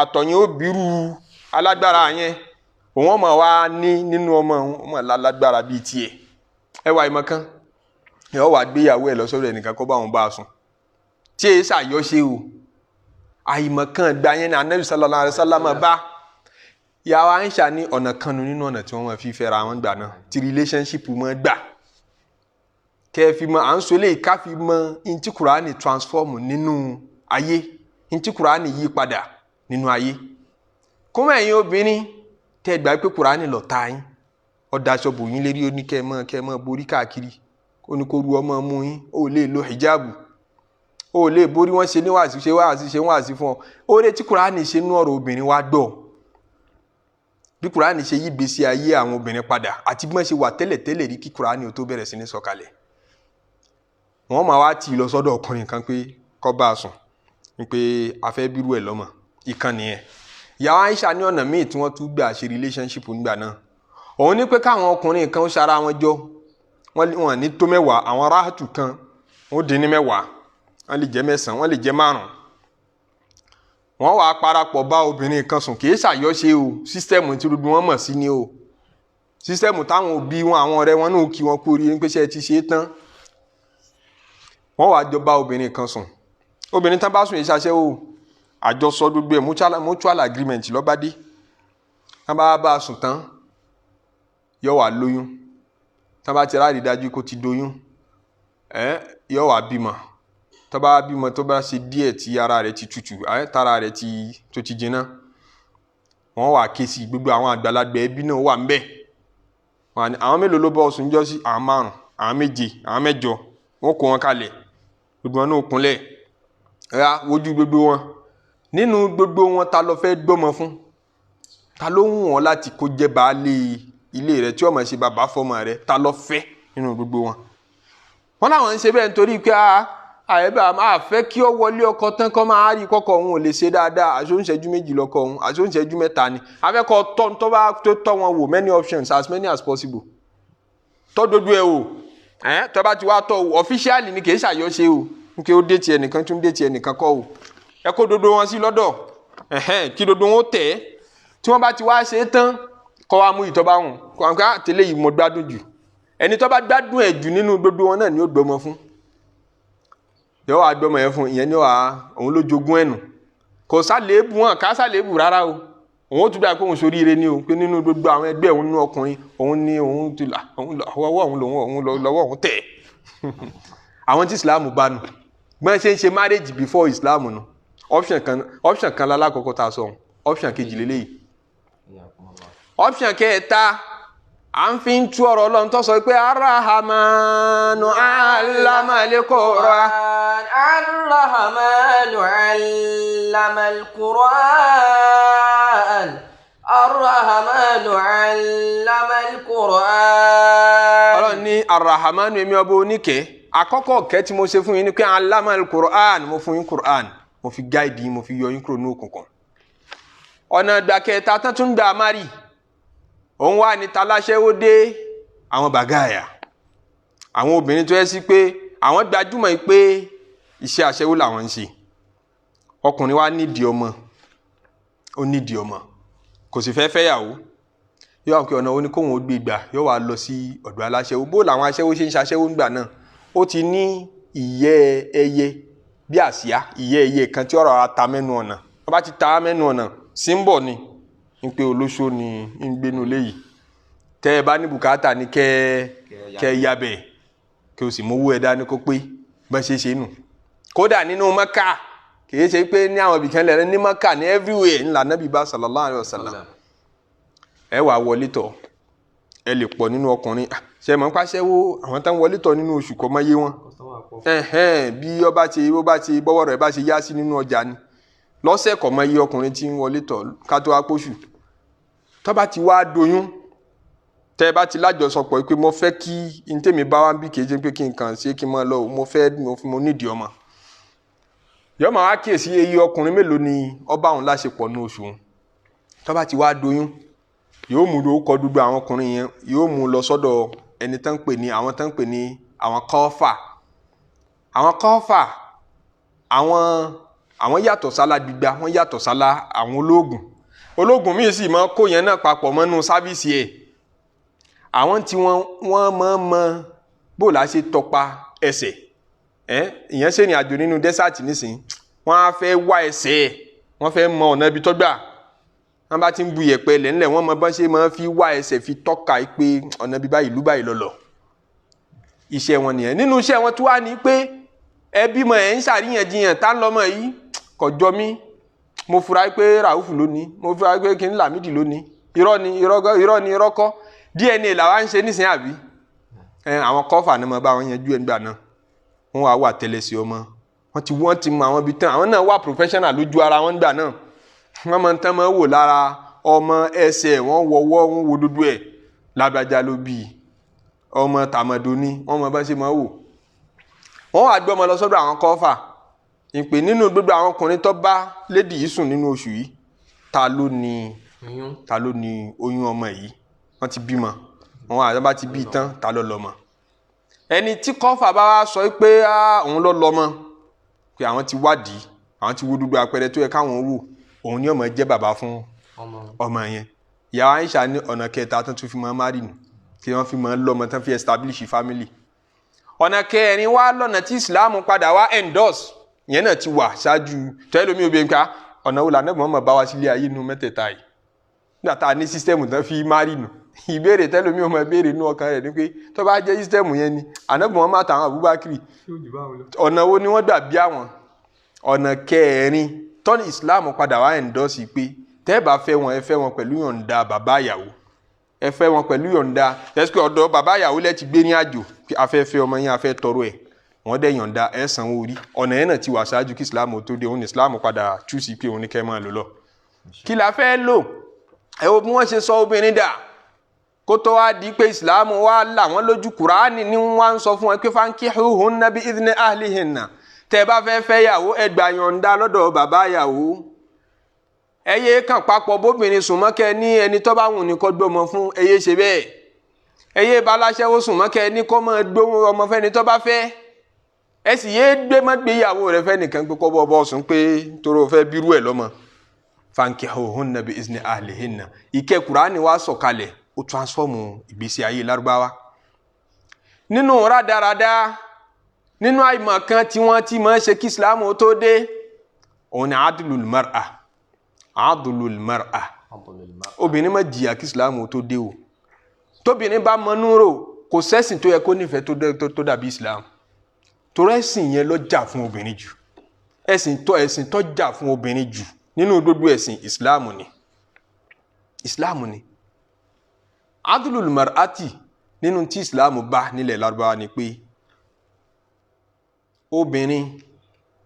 àtọ̀ yẹn ó bírú alágbára yẹn. Òun ọmọ wa nínú ọmọ alágbára bíi tiẹ̀. Ẹ wá ìmọ̀ kan. Yóò wá gbéyàwó ẹ̀ lọ sọ́dọ̀ ẹnìkan kó bá òun bá a sùn. Tí èyí ṣàyọ́ṣe o. Àìmọ̀ kan gba yẹn ní Ànábì sallallahu alaihi wasallam bá. Ìyàwó Àìṣà ní ọ̀nà kanu nínú ọ̀nà tí wọ́n máa fi fẹ́ra wọn gbà náà, tí relationship máa gbà. Kẹ́ fi mọ̀ à ń sọ eléyìí ká fi mọ̀ ntí Kùránì transform nínú ayé, ntí Kùránì yí padà nínú ayé. Kó mọ̀ ẹ̀yin obìnrin tẹ́ gbà pé Kùránì ló ta yín. Ó daṣọ bò yín lérí ó ní kẹ́ mọ́ borí káàkiri. Ó ní kó ru ọmọ mú yín, ó lè lo hijabu. Ó lè borí wọn ṣe ní wàásí fún ọ. Ó rẹ̀ tí Kùránì ṣe nú ọ̀rọ̀ obìnrin wá gbọ́. Bí Kùránì ṣe yí ìgbésí ayé àwọn obìnrin padà àti bí wọ́n ṣe wà tẹ́lẹ̀tẹ́lẹ̀ rí kí Kùránì ó tó bẹ̀rẹ̀ sí ní sọ̀kalẹ̀. Wọ́n máa wá tì lọ sọ́dọ̀ ọkùnrin kan pé kó bá a sùn, pé a fẹ́ bírú ẹ̀ lọ́mọ. Ìkan nìyẹn. Ìyàwó Àìṣà ní ọ̀nà míì tí wọ́n tún gbà ṣe relationship nígbà náà. Òun ní pé káwọn ọkùnrin kan ó ṣara wọn jọ. Wọ́n ní tó 10, àwọn ráhàtù kan wọ́n dín ní 10, wọ́n lè jẹ́ 9, wọ́n lè jẹ́ 5. Wọ́n wá parapọ̀ bá obìnrin kan sùn, kìí ṣàyọ́ṣe o, sísítẹ́mù tí gbogbo wọn mọ̀ sí ni o. Sísítẹ́mù táwọn òbí wọn, àwọn ọ̀rẹ́ wọn náà kí wọn kú oríire pé ṣe ti ṣe é tán. Wọ́n wá jọ bá obìnrin kan sùn. Obìnrin tán bá sùn yìí ṣaṣẹ́ o, àjọsọ gbogbo ẹ̀ mutual agreement ló bá dé. Tán bá a sùn tán, yóò wá lóyún. Tán bá ti rárí dájú kó ti doyún, yóò wá bímọ. Tó bá bímọ tó bá ṣe díẹ̀ tí ara rẹ̀ ti tutù, tára rẹ̀ tó ti jiná, wọ́n wá ké sí gbogbo àwọn àgbàlagbà ẹbí náà wà ńbẹ̀. Àwọn mélòó ló bọ́ sùn jọ́ sí? Àwọn 5, àwọn 7, àwọn 8. Wọ́n kó wọn kalẹ̀, gbogbo wọn náà kúnlẹ̀. Wojú gbogbo wọn. Nínú gbogbo wọn ta ló fẹ́ gbọ́mọ fún? Ta ló wù wọ́n láti kó jẹ́ baálé ilé rẹ̀ tí ó máa ṣe bàbá fọ́mọ rẹ̀? Ta ló fẹ́ nínú gbogbo wọn? Wọ́n láwọn ń ṣe bẹ́ẹ̀ nítorí pé àyẹ̀bá máa fẹ́ kí ó wọlé ọkọ tán kọ́ máa rí kọ́kọ́ òun ò lè ṣe dáadáa. Àṣọ ń ṣẹ́jú 2 lọ́kọ òun, àṣọ ń ṣẹ́jú 3 ni. Afẹ́kọ̀ọ́ tó bá tó tọ́ wọn wò many options, as many as possible. tọ́ dodo ẹ̀ o tó bá ti wá tọ́ o officially ni kì í ṣàyọṣe o nkè ó dé tiẹ̀ nìkan tún dé tiẹ̀ nìkan kọ́ o ẹ kó dodo wọn sí lọ́dọ̀ kí dodo wọn tẹ̀ tí wọ́n bá ti wá ṣe é tán kọ́ wa mú ìtọ́ bá wọn kọ́ wọn ká tẹ́lẹ̀ yìí mo gbádùn jù ẹni tó bá gbádùn ẹ̀ jù nínú dodo wọn náà ni ó gbọmọ fún yọ wá gbọmọ yẹn fún ìyẹn ni òun ló jogún ẹnu kò sálẹ̀ébù wọn ká sálẹ̀ébù rárá o òun ó tún gbà pé òun soríire ni o pé nínú gbogbo àwọn ẹgbẹ́ òun nínú ọkùnrin òun ni òun ti là ọwọ́ òun lọ́wọ́ òun tẹ̀ àwọn tí Islam bá nù gbọ́n ṣe ń ṣe marriage before Islam nù option kan lálákọ̀ọ́kọ́ ta sọ option kejì lélẹ́yìí option kẹta à ń fi ń tú ọ̀rọ̀ Ọlọ́run tó sọ pé Ar-Rahmanu allama al-Qur'an Ar-Rahmanu allama al-Qur'an Ar-Rahmanu allama al-Qur'an. Ọlọ́run ní Ar-Rahmanu èmi ọba oníkẹ́ àkọ́kọ́ kẹ́ tí mo ṣe fún yín ni pé allama al-Qur'an mo fún yín Qur'an mo fi guide yín mo fi yọ yín kúrò ní òkùnkùn ọ̀nà ìgbà kẹta tán tún gbà márì òun wà ní taláṣẹ́wó dé àwọn bàgáyà àwọn obìnrin tó yẹ sí pé àwọn gbajúmọ̀ pé iṣẹ́ aṣẹ́wó làwọn ń ṣe ọkùnrin wa nídìí ọmọ ó nídìí ọmọ kò sì fẹ́ fẹ́yàwó yóò wá pé ọ̀nà oníkóhùn ó gbé gbà yóò wá lọ sí ọ̀dọ̀ aláṣẹ́wó bó làwọn aṣẹ́wó ṣe ń ṣaṣẹ́wó ńgbà náà ó ti ní ìyẹ́ ẹyẹ bí àsíá ìyẹ́ ẹyẹ kan tí ọ̀rọ̀ ata mẹ́nu ọ̀nà wọ́n bá ti ta mẹ́nu ọ̀nà símbọ̀ ni ń pé olóṣó ni ń gbénu léyìí tẹ́ ẹ bá ní bùkátà ní kẹ́ yabẹ̀ kí o sì mówó ẹ dání kó pé bá ṣe ṣe nù kódà nínú Mẹ́kà kìí ṣe pé ní àwọn ibìkan lẹ́rẹ́ ní Mẹ́kà ní everywhere ńlá Nábì bá sallallahu alaihi wasallam ẹ wà wọlé tọ̀ ẹ lè pọ̀ nínú ọkùnrin ṣe mọ̀ pàṣẹwó àwọn tán wọlé tọ̀ nínú oṣù kọ́ mọ́ yé wọn bí ọba ti bọ́wọ́ rẹ̀ bá ṣe yá sí nínú ọjà ni lọ́sẹ̀ kọ́ mọ́ yé ọkùnrin tí ń wọlé tọ̀ ká tó wá póṣù tó bá ti wá doyún tẹ́ bá ti lájọsọpọ̀ pé mo fẹ́ kí n tèmi bá wá bí kì í ṣe pé kí n kàn ṣe kí n máa lọ mo nídìí ọmọ yọ máa wá kíyèsí iye ọkùnrin mélòó ni ọba òun láṣepọ̀ ní oṣù tó bá ti wá doyún yóò mú orúkọ dúdú àwọn ọkùnrin yẹn yóò mú lọ sọ́dọ̀ ẹni tán pè ní àwọn kọ́fà àwọn yàtọ̀ sálá gbígbá wọ́n yàtọ̀ sálá àwọn ológun míì sì máa kó yẹn náà papọ̀ mọ́nú sáfíìsì ẹ̀ àwọn tí wọ́n mọ̀ bó la ṣe tọpa ẹsẹ̀ ìyẹn ṣe ní àjò nínú dẹ́sàtì nísìnyí wọ́n á fẹ́ wá ẹsẹ̀ ẹ̀ wọ́n fẹ́ mọ ọ̀nà ibi tọ́gbà wọ́n bá ti ń bu yẹ̀pẹ̀ lẹ́ńlẹ̀ wọ́n mọ bá ṣe máa fi wá ẹsẹ̀ fi tọ́ka pé ọ̀nà ibi báyìí ìlú báyìí lọ́lọ́ iṣẹ́ wọn nìyẹn nínú iṣẹ́ wọn tó wà ní pé ẹbí mọ̀ ẹ̀ ń ṣàríyànjiyàn tá ń lọ́mọ yìí kọjọ́ mi mo fura pé Raufu lónìí mo fura pé kí n Lamidi lónìí irọ́ ni irọ́ kọ́ DNA làwa ń ṣe nísìnyí àbí àwọn kọ́fà ni mo bá wọn yanjú ẹgbà náà wọ́n wá wà tẹ́lẹ̀ sí ọmọ wọ́n ti mọ àwọn ibi tán àwọn náà wà professional lójú ara wọn gbà náà wọ́n máa ń tán máa wò lára ọmọ ẹsẹ̀ wọ́n wọ́wọ́ wọ́n wo dúdú ẹ̀ lágbájá ló bí ọmọ tàmọ̀dò ni wọ́n mọ bá ṣe máa wò wọ́n wá gbé ọmọ lọ sọ́dọ̀ àwọn kọ́fà ìpè nínú gbogbo àwọn ọkùnrin tó bá lédì yìí sùn nínú oṣù yìí ta ló ní oyún ọmọ yìí wọ́n ti bímọ wọ́n àjọba ti bí tán ta ló lọ́mọ ẹni tí kọ́fà bá wá sọ pé òun ló lọ́mọ pé àwọn ti wádìí àwọn ti wo gbogbo àpẹẹrẹ tó yẹ káwọn wò òun ni ọmọ jẹ́ bàbá fún ọmọ yẹn ìyàwó Aisha ní ọ̀nà kẹta tó tún fi mọ́ márì nù kí wọ́n fi mọ́ lọ́mọ tán fi establish family ọ̀nà kẹrin wá lọ́nà tí Islam padà wá endorse ìyẹn náà ti wà ṣáájú tẹ́lómi obìnrin ká ọ̀nà wo lànà mọ́ bá wá sílé ayé nínú mẹ́tẹ̀ẹ̀ta yìí nígbà tá a ní sísítẹ́mù tán fi márì nù ìbéèrè tẹ́lómi ọmọ ìbéèrè inú ọkàn rẹ̀ ni pé tó bá jẹ́ sísítẹ́mù yẹn ni ànábì wọn má tàwọn Abubakar ọ̀nà wo ni wọ́n gbà bí àwọn ọ̀nà kẹrin tọ́ni Islam padà wá endorse pé tẹ́ bá fẹ́ wọn ẹ fẹ́ wọn pẹ̀lú yọ̀ǹda bàbá ìyàwó ẹ fẹ́ wọn pẹ̀lú yọ̀ǹda ẹ̀sìkò ọ̀dọ̀ bàbá ìyàwó lẹ́ ti gbé ní àjò afẹ́fẹ́ ọmọ yẹn afẹ́ tọrọ ẹ̀ wọ́n dẹ̀ yọ̀ǹda ẹ̀ sanwó orí ọ̀nà yẹn náà ti wà ṣáájú kí Islam tó dé òun ní Islam padà túùsì pé òun ní kẹ́ máa lò lọ. kí la fẹ́ lò ẹ wo bí wọ́n ṣe sọ obìnrin dà kó tó wá di pé Islam wá là wọ́n lójú Kùránì ní wọ́n sọ fún wọn pé fankihuhunna bi idhni ahlihinna tẹ́ bá fẹ́ fẹ́ yàwó ẹ gbà yọ̀ǹda lọ́dọ̀ bàbá yàwó ẹyẹ kàn papọ̀ bóbìnrin sùn mọ́kẹ́ ní ẹni tó bá wùn ní kó gbọ́mọ fún ẹyẹ ṣe bẹ́ẹ̀ ẹ yé bá aláṣẹ́wó sùn mọ́kẹ́ ní kọ́ mọ́ gbó ọmọ fẹ́ni tó bá fẹ́ ẹ sì yé gbé má gbé ìyàwó rẹ fẹ́ nìkan pé kọ́ bọ́ sùn pé toró fẹ́ bírú ẹ̀ lọ́mọ fankihuhunna bi izni ahlihinna ìkẹ́ Kùránì wá sọ̀kalẹ̀ ó transform ìgbésí ayé Lárúbáwá nínú rádaràda nínú àìmọ̀ kan tí wọ́n ti máa ṣe kí Islam tó dé òun ni adlul mar'a obìnrin má jìyà kí Islam tó dé o tóbìnrin bá mọnú rò kò sẹ́sìn tó yẹ kó nífẹ̀ẹ́ tó dàbí Islam torí ẹ̀sìn yẹn ló jà fún obìnrin jù ẹ̀sìn tó jà fún obìnrin jù nínú gbogbo ẹ̀sìn Islam ni adlul mar'ati nínú tí Islam bá nílẹ̀ Lárúbáwá ni pé obìnrin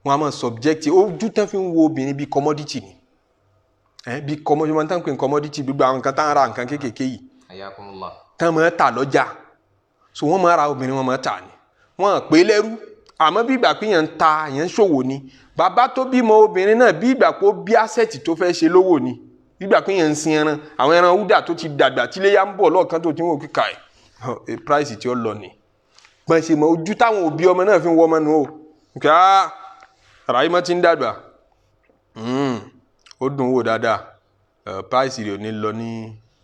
wọn a máa subject ojú tán fi ń wo obìnrin bí commodity ni bí commodity wọn tán pè ní commodity gbogbo àwọn nǹkan tán ra nǹkan kéékèèké yìí tán máa tà lọ́jà so wọ́n máa ra obìnrin wọn máa tà ni wọ́n pè lẹ́rú àmọ́ bí ìgbà pé yẹn ń ta yẹn ń ṣòwò ni bàbá tó bímọ obìnrin náà bí ìgbà pé ó bí asset tó fẹ́ ṣe lówó ni bí ìgbà pé yẹn ń sin ẹran àwọn ẹran húdà tó ti dàgbà tí léyà ń bọ̀ lọ́ọ̀kan tó ti ń wò kíkà ẹ̀ price tí ó lọ ni gbọ́n ṣe mọ ojú táwọn òbí ọmọ náà fi ń wọ ọmọ nù ó nkà àràyè mọ́ ti ń dàgbà ó dùn wò dáadáa price rẹ̀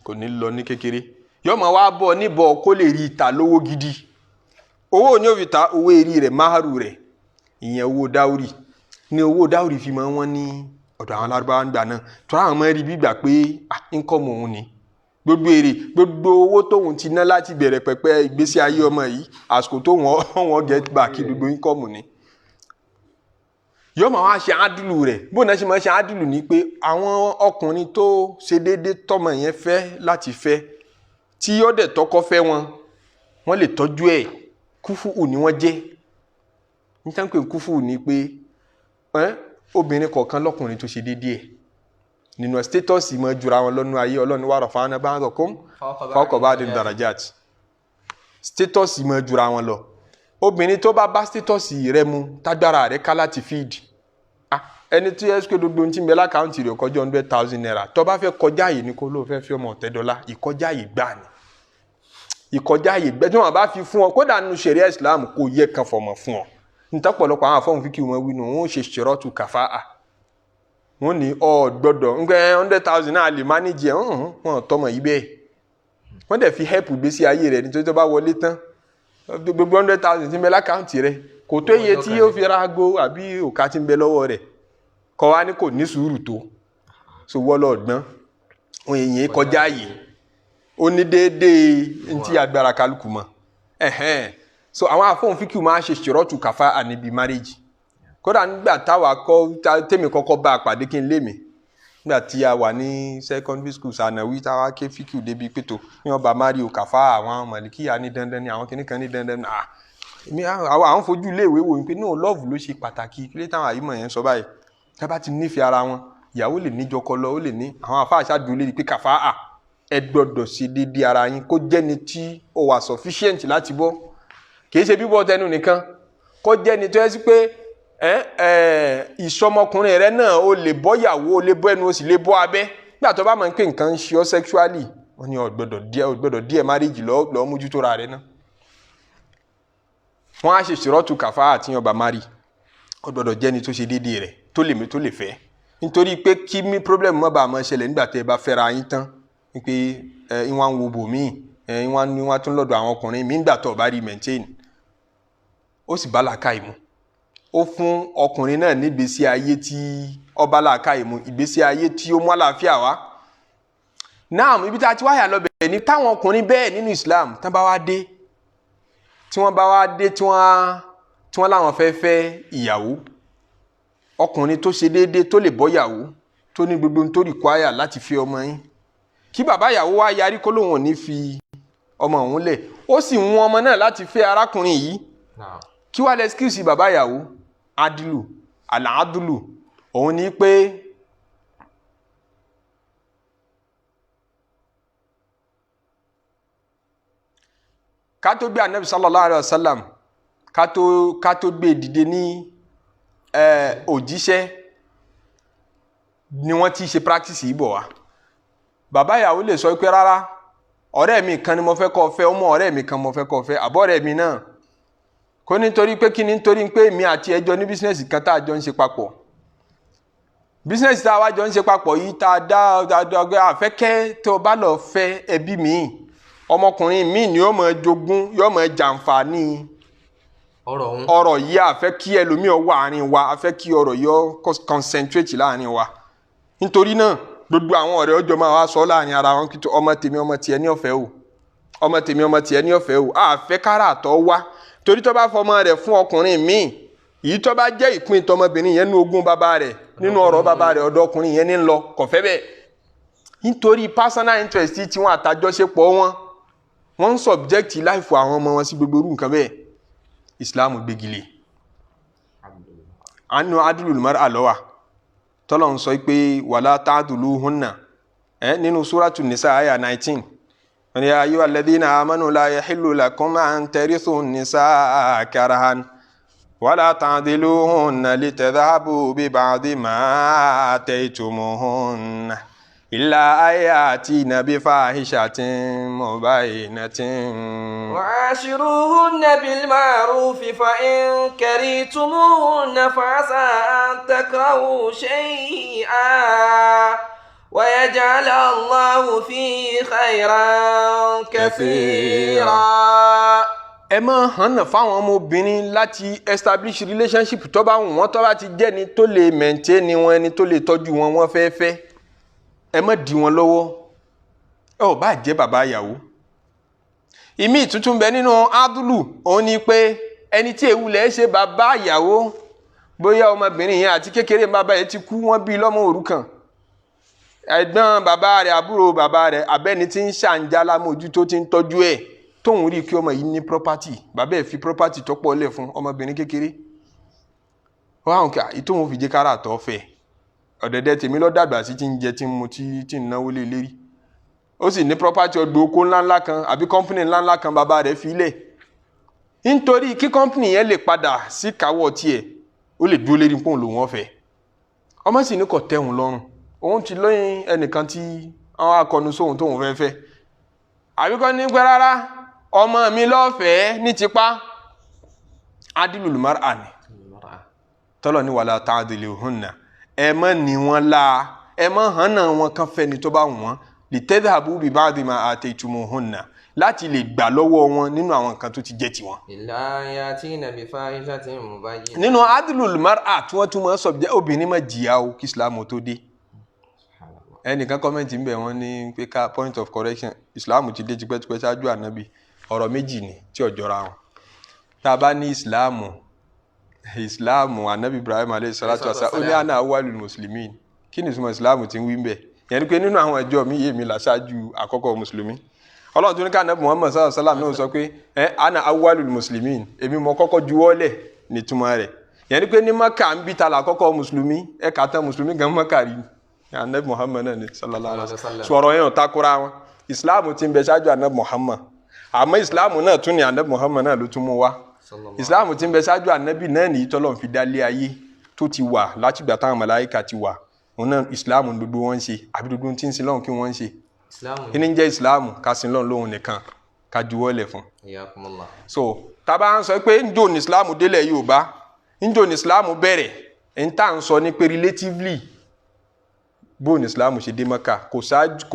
kò ní lọ ní kékeré yóò máa wá bọ̀ níbọ̀ kó lè rí ìta lówó gidi owó ní òfin ta owó èrí rẹ̀ máàrù rẹ̀ ìyẹn owó dáwùrì ní owó dáwùrì fi máa wọ́n ní ọ̀dọ̀ àwọn Lárúbáwá ń gbà náà tó àwọn ọmọ rí bí gbà pé income òun ni gbogbo èrè gbogbo owó tóun ti ná láti bẹ̀rẹ̀ pẹ̀pẹ̀ ìgbésí ayé ọmọ yìí àsìkò tó wọ́n get back gbogbo income ni yóò máa wá ṣe ádùlù rẹ̀ bó náà ṣe máa ṣe ádùlù ní pé àwọn ọkùnrin tó ṣe déédéé tọmọ yẹn fẹ́ láti fẹ́ tí yóò dẹ̀ tọkọ fẹ́ wọ́n lè tọ́jú ẹ̀ kúfùú ni wọ́n jẹ́ nítorí pé kúfùú ni pé obìnrin kọ̀ọ̀kan lọ́kùnrin tó ṣe déédéé nínú status mọ́ jura wọn lọ́nu ayé Ọlọ́run wà rafa'na ba'dakum fawqa ba'din darajat status mọ́ jura wọn lọ obìnrin tó bá status rẹ mu tágbára rẹ ká láti feed ẹni tí ẹ́sùkú gbogbo ti ń bẹ lákàntì rẹ̀ kọjá 100,000 naira tó bá fẹ́ kọjá yìí ní kó ló fẹ́ fi ọmọ $10 ìkọjá yìí gbà ní ìkọjá yìí gbẹ́ tí wọ́n bá fi fún ọ kódà nínú ṣẹ̀ríà Islam kò yẹ kan fọmọ fún ọ nítọ́pọ̀lọpọ̀ àwọn afọ́hùn fíkì wọn wí nù wọ́n ṣe ṣèrọ́tù kàfáà wọ́n ní gbọ́dọ̀ ń gbẹ́ 100,000 náà lè manage ẹ̀ wọ́n tọmọ yìí bẹ́ẹ̀ wọ́n dẹ̀ fi help gbésí ayé rẹ̀ nítorí tó bá wọlé tán gbogbo 100,000 ti ń bẹ lákàntì rẹ̀ kò tó iye tí yóò fi ra ago àbí òkà ti ń bẹ lọ́wọ́ rẹ̀ kọ́ wá ní kò ní sùúrù tó so wọ́lọ́ ọ̀gbọ́n òun èyí kọjá yìí ó ní déédéé ntí agbára kálukú mọ́ so àwọn afọ́hùn fíkì máa ṣe ṣèrọ́tù kàfáà níbi marriage kódà nígbà táwa tèmi kọ́kọ́ bá a pàdé kí n lé mi nígbà tí a wà ní secondary school sànàwí táwa ké fíkì débi pétò ní wọ́n bá mari kàfáà àwọn màlìkíyà ní dandan ní àwọn kìnnìkan ní dandan àwọn fojú iléèwé wò pé no love ló ṣe pàtàkì kí lè táwọn àyímọ̀ yẹn sọ báyìí tá bá ti nífẹ̀ẹ́ ara wọn ìyàwó lè ní jọkọ lọ ó lè ní àwọn àfáà ṣáàdùn lè rí pé kàfáà ẹ gbọ́dọ̀ ṣe déédéé ara yín kó jẹ́ni tí ó wà sufficient láti bọ́ kìí ṣe bíbọ́ tẹnu nìkan kó jẹ́ni tó yẹ sí pé ìṣọmọkùnrin rẹ náà ó lè bọ́ ìyàwó ó lè bọ́ ẹnu ó sì lè bọ́ abẹ́ nígbà tó bá mọ̀ pé nǹkan ń ṣe ọ́ sexually wọ́n ní ọ̀gbọ́dọ̀ díẹ̀ marriage lọ́ọ́ mójútó ra rẹ náà wọ́n á ṣe ṣèrọ́tù kàfáà àti yàn bá marry ọ̀gbọ́dọ̀ jẹ́ni tó ṣe déédéé rẹ̀ tó lè fẹ́ nítorí pé kí mi problem má bàa máa ṣẹlẹ̀ nígbà tẹ́ ẹ bá fẹ́ra yín tán wípé ìwọ̀n ń wo bòmíì ìwọ̀n tún lọ́dọ̀ àwọn ọkùnrin mi nígbà tó bá rí maintain ó sì bá làákàyè mu ó fún ọkùnrin náà ní ìgbésí ayé tí ó bá làákàyè mu ìgbésí ayé tí ó mú àlàáfíà wá náà ibi tá a ti wáyà lọ bẹ̀rẹ̀ ní táwọn ọkùnrin bẹ́ẹ̀ nínú Islam tí wọ́n bá wá dé tí wọ́n láwọn fẹ́ ìyàwó ọkùnrin tó ṣe déédéé tó lè bọ́ ìyàwó tó ní gbogbo tó require láti fi ọmọ yín kí bàbá ìyàwó wá yarí kó lóun ò ní fi ọmọ òun lẹ̀ ó sì mú ọmọ náà láti fẹ́ arákùnrin yìí kí wàá lẹ skills bàbá ìyàwó adilu alaadulu òun ní pé ká tó gbé anabi sallallahu alayhi wa sallam ká tó gbé dìde ní òjíṣẹ́ ni wọ́n ti ṣe practice yìí bọ̀ wá bàbá ìyàwó lè sọ pé rárá ọ̀rẹ́ mi kan ni mo fẹ́ kó fẹ́ ọmọ ọ̀rẹ́ mi kan mo fẹ́ kó fẹ́ àbọ̀rẹ́ mi náà kò nítorí pé kí ni nítorí pé mi àti ẹjọ́ ní bísínẹ́sì kan tá a jọ ń ṣe papọ̀ bísínẹ́sì tá a wá jọ ń ṣe papọ̀ yìí tá a dá àfẹ́kẹ́ tó bá lọ fẹ́ ẹbí mi ọmọkùnrin mi ni yóò máa jogún yóò máa jàǹfààní ọ̀rọ̀ yìí àfẹ́ kí ẹlòmíì wà àárín wa àfẹ́ kí ọ̀rọ̀ yìí concentrate láàárín wa nítorí náà gbogbo àwọn ọ̀rẹ́ ọjọ́ máa wá sọ láàárín ara wọn kí ọmọ tèmi ọmọ tiẹ̀ ní ọ̀fẹ́ o ọmọ tèmi ọmọ tiẹ̀ ní ọ̀fẹ́ o àfẹ́ kára àtọ́ wá torí tó bá fọmọ rẹ̀ fún ọkùnrin míì èyí tó bá jẹ́ ìpín tọmọbìnrin yẹn ní ogún bàbá rẹ̀ nínú ọ̀rọ̀ bàbá rẹ̀ ọ̀dọ̀ ọkùnrin yẹn ní lọ kò fẹ́ bẹ́ẹ̀ nítorí personal interest tí wọn àtàjọṣepọ̀ wọn ń subject life àwọn ọmọ wọn sí gbogbo irú nǹkan bẹ́ẹ̀ Islam gbégilé anu adlul mar'a lọ́wà tọ́lọ̀ ń sọ pé wala ta'duluhunna nínú Suratu Nisa àyà 19 ya ayyuhal ladhina amanu la yahillu lakum an tarithu nisaa karahan wala ta'diluhunna litadhhabu bi ba'di ma ataytumuhunna illa ayatina bi fahishatin mubayyinatin wa'ashiruhunna bil ma'rufi fa in karihtumuhunna fa 'asa an takrahu shay'an wa yaj'ala Allahu fihi khayran kathira. ẹ máa hànà fáwọn ọmọbìnrin láti establish relationship tó bá wù wọ́n tó bá ti jẹ́ ni tó lè maintain wọn ẹni tó lè tọ́jú wọn wọ́n fẹ́ fẹ́ ẹ má dí wọn lọ́wọ́ ẹ ò bá jẹ́ bàbá ìyàwó ìmí tuntun bẹ nínú adúlù òun ni pé ẹni tí èwù lẹ̀ ṣe bàbá ìyàwó bóyá ọmọbìnrin yẹn àti kékeré bàbá yẹn ti kú wọ́n bí lọ́mọ òrukàn ẹ̀gbọ́n bàbá rẹ̀ àbúrò bàbá rẹ̀ abẹ́ni tí ń ṣàǹjálá mójú tó ti ń tọ́jú ẹ̀ tóun rí kí ọmọ yìí ní property bàbá ẹ̀ fi property tó pọ̀ lẹ̀ fún ọmọbìnrin kékeré wọ́n àwọn kí ìtòun fi jẹ́ kára àtọ́ fẹ́ ọ̀dẹ̀dẹ̀ tèmi lọ dàgbà sí tí ń jẹ tí ń mu tí ń náwó lé lérí ó sì ní property ọgbà oko ńláńlá kan àbí company ńláńlá kan bàbá rẹ̀ fi lẹ̀ nítorí kí company yẹn lè padà sí káwọ́ tiẹ̀ ó lè dúró lérí pọ́ùn lòun ọ̀fẹ́ ọmọ sì ní kò tẹ́hùn lọ́rùn òun ti lóyún ẹnìkan tí àwọn akọni sóhun tóun fẹ́ fẹ́ àbíkọ́ ní pẹ́ rárá ọmọ mi lọ́fẹ̀ẹ́ ní tipa adilul mar'a ni tọ́lọ̀ ní wala ta'diluhunna ẹ má ní wọn la ẹ má hànà wọn kan fẹ́ni tó bá wọ́n litadhhabu bi ba'di ma ataytumuhunna láti lè gbà lọ́wọ́ wọn nínú àwọn nǹkan tó ti jẹ́ tiwọn. illa yatina bi fahishatin mubayyinatin. nínú adilul mar'a tí wọ́n tún mọ́ sọ̀bjẹ́ obìnrin má jìyà o kí Islam tó dé ẹnìkan kọ́mẹ́ntì ń bẹ̀ wọ́n ní pé ká point of correction Islam ti dé tipẹ́tipẹ́ ṣáájú ànábì ọ̀rọ̀ méjì ni tí ò jọra wọn tá a bá ní Islam ànábì Ibrahim alayhi salatu wasalam ó ní ana awwalul muslimin kí ni ìtumọ̀ Islam ti ń wí ń bẹ̀ yẹn ni pé nínú àwọn ẹjọ́ mi yé mi là ṣáájú àkọ́kọ́ mùsùlùmí Ọlọ́run tó ní ká ànábì Muhammad sallallahu alaihi wasallam náà sọ pé ana awwalul muslimin èmi mo kọ́kọ́ juwọ́lẹ̀ nítumọ̀ rẹ̀ yẹn ni pé ní Mákà ń bí ta là àkọ́kọ́ mùsùlùmí ẹ̀ka tán mùsùlùmí gan Mákà rí anabi Muhammad náà ni sallallahu alaihi wasallam sọ̀rọ̀ yẹn ò takora wọn Islam ti ń bẹ ṣáájú anabi Muhammad àmọ́ Islam náà tún ni anabi Muhammad náà ló tún mú wá Islam ti ń bẹ ṣáájú anabi náà ní tọ́lọ́run fi dálé ayé tó ti wà láti ìgbà táwọn màláíkà ti wà òun náà Islam gbogbo wọn ń ṣe àbí gbogbo tí ń sin lọ́hùn kí wọ́n ń ṣe kí ni ń jẹ́ Islam ká sin lọ́hùn lóhun nìkan ká juwọ́lẹ̀ fún. so tábà ń sọ pé ń jò ní Islam délẹ̀ Yorùbá ń jò ní Islam bẹ̀rẹ̀ ń tà ń sọ ní pé relatively bó ní Islam ṣe dé Maka kò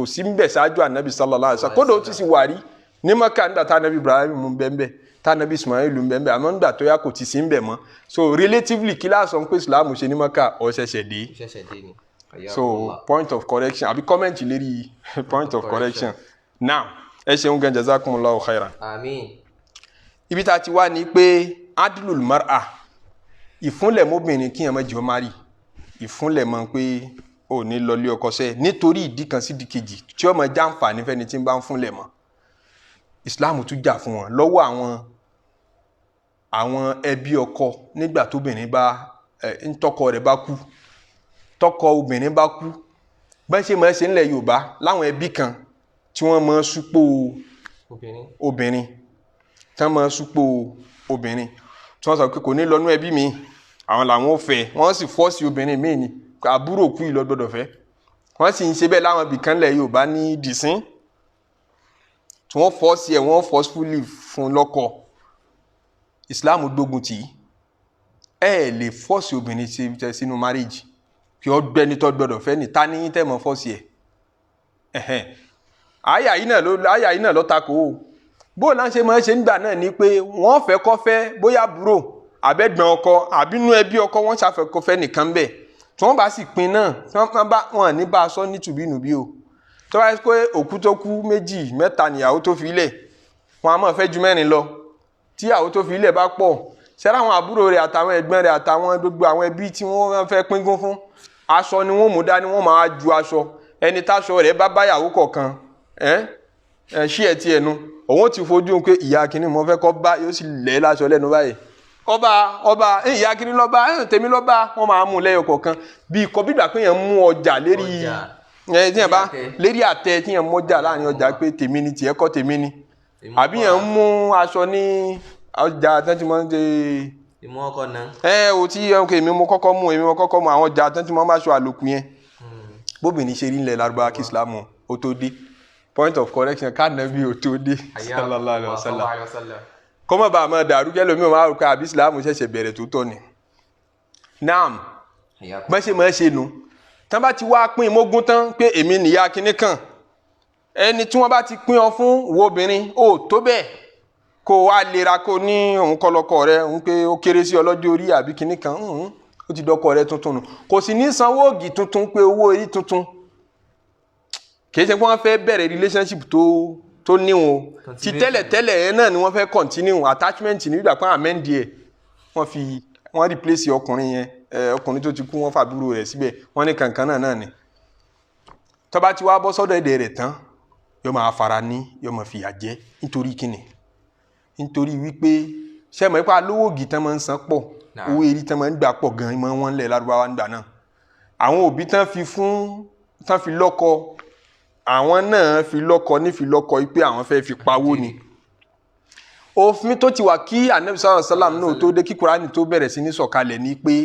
sí ń bẹ̀ ṣáájú ànábì sallallahu alaihi wasallam kódà ó ti sì wà rí ní Maka nígbà tá ànábì Ibrahim mú bẹ́ẹ̀ tá ànábì Ismail mú bẹ́ẹ̀ àmọ́ nígbà tó yá kò ti sí ń bẹ̀ mọ́ so relatively kí láà sọ pé Islam ṣe ní Maka ó ṣẹ̀ṣẹ̀ dé so point of correction àbí comment lérí point of correction now ẹ ṣeun gan jazakumullahu khairan. Àmín. ibi tá a ti wá ní pé adlul mar'a ìfúnlẹ̀ mọ́bìnrin kíyàn má jẹ́ ó má rí ìfúnlẹ̀ mọ́ pé ò ní lọlé ọkọ sẹ́ nítorí ìdí kan sí ìdí kejì tí ó máa jàǹfààní fẹ́ni tí ń bá ń fúnlẹ̀ mọ́ Islam tún jà fún wọn lọ́wọ́ àwọn ẹbí ọkọ nígbà tóbìnrin bá tọkọ rẹ̀ bá kú tọkọ obìnrin bá kú bá ṣe máa ṣe ńlẹ̀ Yorùbá láwọn ẹbí kan tí wọ́n máa súpò obìnrin tí wọ́n máa súpò obìnrin tí wọ́n sọ pé kò ní lọ́nú ẹbí mi àwọn làwọn ò fẹ́ wọ́n sì fọ́ọ̀sì obìnrin míì ni àbúrò kú ìlọ gbọ́dọ̀ fẹ́ wọ́n sì ń ṣe bẹ́ẹ̀ láwọn ibì kan lẹ̀ Yorùbá ní dìsín tí wọ́n force ẹ̀ wọ́n forcefully fún lọ́kọ Islam gbógun tì í ẹ lè force obìnrin sínú marriage kí ọ gbẹ́ni tó gbọ́dọ̀ fẹ́ ni ta ní tẹ́ mọ́ force ẹ̀ àyà yìí náà ló takò ó bó náà ṣe máa ṣe ń gbà náà ni pé wọ́n fẹ́ kọ́ fẹ́ bóyá búrò àbẹ́gbọ̀n ọkọ àbínú ẹbí ọkọ wọ́n ṣàfẹ́ kọ́ fẹ́ nìkan bẹ́ẹ̀ tí wọ́n bá sì pin náà wọ́n ní bá a sọ ní tùbínùbí o tó bá yẹ pé òkú tó kú 2 3 níyàwó tó fi ilẹ̀ wọn a máa fẹ́ ju 4 lọ tí ìyàwó tó fi ilẹ̀ bá pọ̀ ṣẹ́ra àwọn àbúrò rẹ̀ àtàwọn ẹ̀gbọ́n rẹ̀ àtàwọn gbogbo àwọn ẹbí tí wọ́n fẹ́ píngún fún aṣọ ni wọ́n mú dání wọ́n máa ju aṣọ ẹni táṣọ rẹ̀ bá báyàwó kọ̀ọ̀kan ṣí ẹ̀ tí ẹnu òun ti fojú pé ìyá kìíní mo fẹ́ kọ́ bá yóò sì lẹ̀ láṣọ lẹ́nu báyìí ọba ìyá kìíní lọ́ba tèmi lọ́ba wọ́n máa mú lẹ́yọ kọ̀ọ̀kan bí ikọ̀ bígbà pé yẹn mú ọjà lérí àtẹ tí yẹn mọ́jà láàrin ọjà pé tèmi ni tiẹ̀ kọ́ tèmi ni àbí yẹn mú aṣọ ní ọjà tẹ́tí mọ́ ń ṣe ìmú ọkọ náà o tí èmi mo kọ́kọ́ mú àwọn ọjà tẹ́tí mọ́ bá aṣọ àlòkù yẹn bóbìnrin ṣe rí ilẹ̀ Lárúbáwá kí Islam ó tó dé point of correction kánàbí ò tó dé sallallahu alaihi wasallam kọ́mọ̀ bá a máa dàrú kẹ́lómi ò máa rò pé àbí Islam ṣẹ̀ṣẹ̀ bẹ̀rẹ̀ tó tọ́ ni naam bọ́n ṣe nu tán bá ti wá pín mógún tán pé èmi nìyá kinní kan ẹni tí wọ́n bá ti pín ọ fún wo obìnrin ó tó bẹ́ẹ̀ kó wá lera kó ní òun kọlọkọ rẹ òun pé ó kéré sí ọlọ́jọ́ orí àbí kinní kan ó ti dọ́kọ rẹ tuntun nù kò sì ní sanwó ògì tuntun pé owó orí tuntun kìí ṣe pé wọ́n fẹ́ bẹ̀rẹ̀ relationship tó níwọ̀n ti tẹ́lẹ̀ yẹn náà ni wọ́n fẹ́ continue attachment ní ìgbà pé amend ẹ̀ wọ́n replace ọkùnrin yẹn ọkùnrin tó ti kú wọ́n fàbúrò rẹ̀ síbẹ̀ wọ́n ní kankan náà ni tó bá ti wá bọ́ sọ́dọ̀ èdè rẹ̀ tán yóò máa fara ní yóò máa fìyà jẹ nítorí kíni nítorí wípé sẹ́mọ̀ ipá lówó ògì tán máa ń san pọ̀ owó èrí tán máa ń gbà pọ̀ gan-an mọ́ wọn lẹ̀ Lárúbáwá nígbà náà àwọn òbí tán fi lọ́kọ àwọn náà fi lọ́kọ pé àwọn fẹ́ fi pawó ni òfin tó ti wà kí Ànábì sallallahu alaihi wasallam náà tó dé kí Kùránì tó bẹ̀rẹ̀ sí ní sọ̀kalẹ̀ ni pé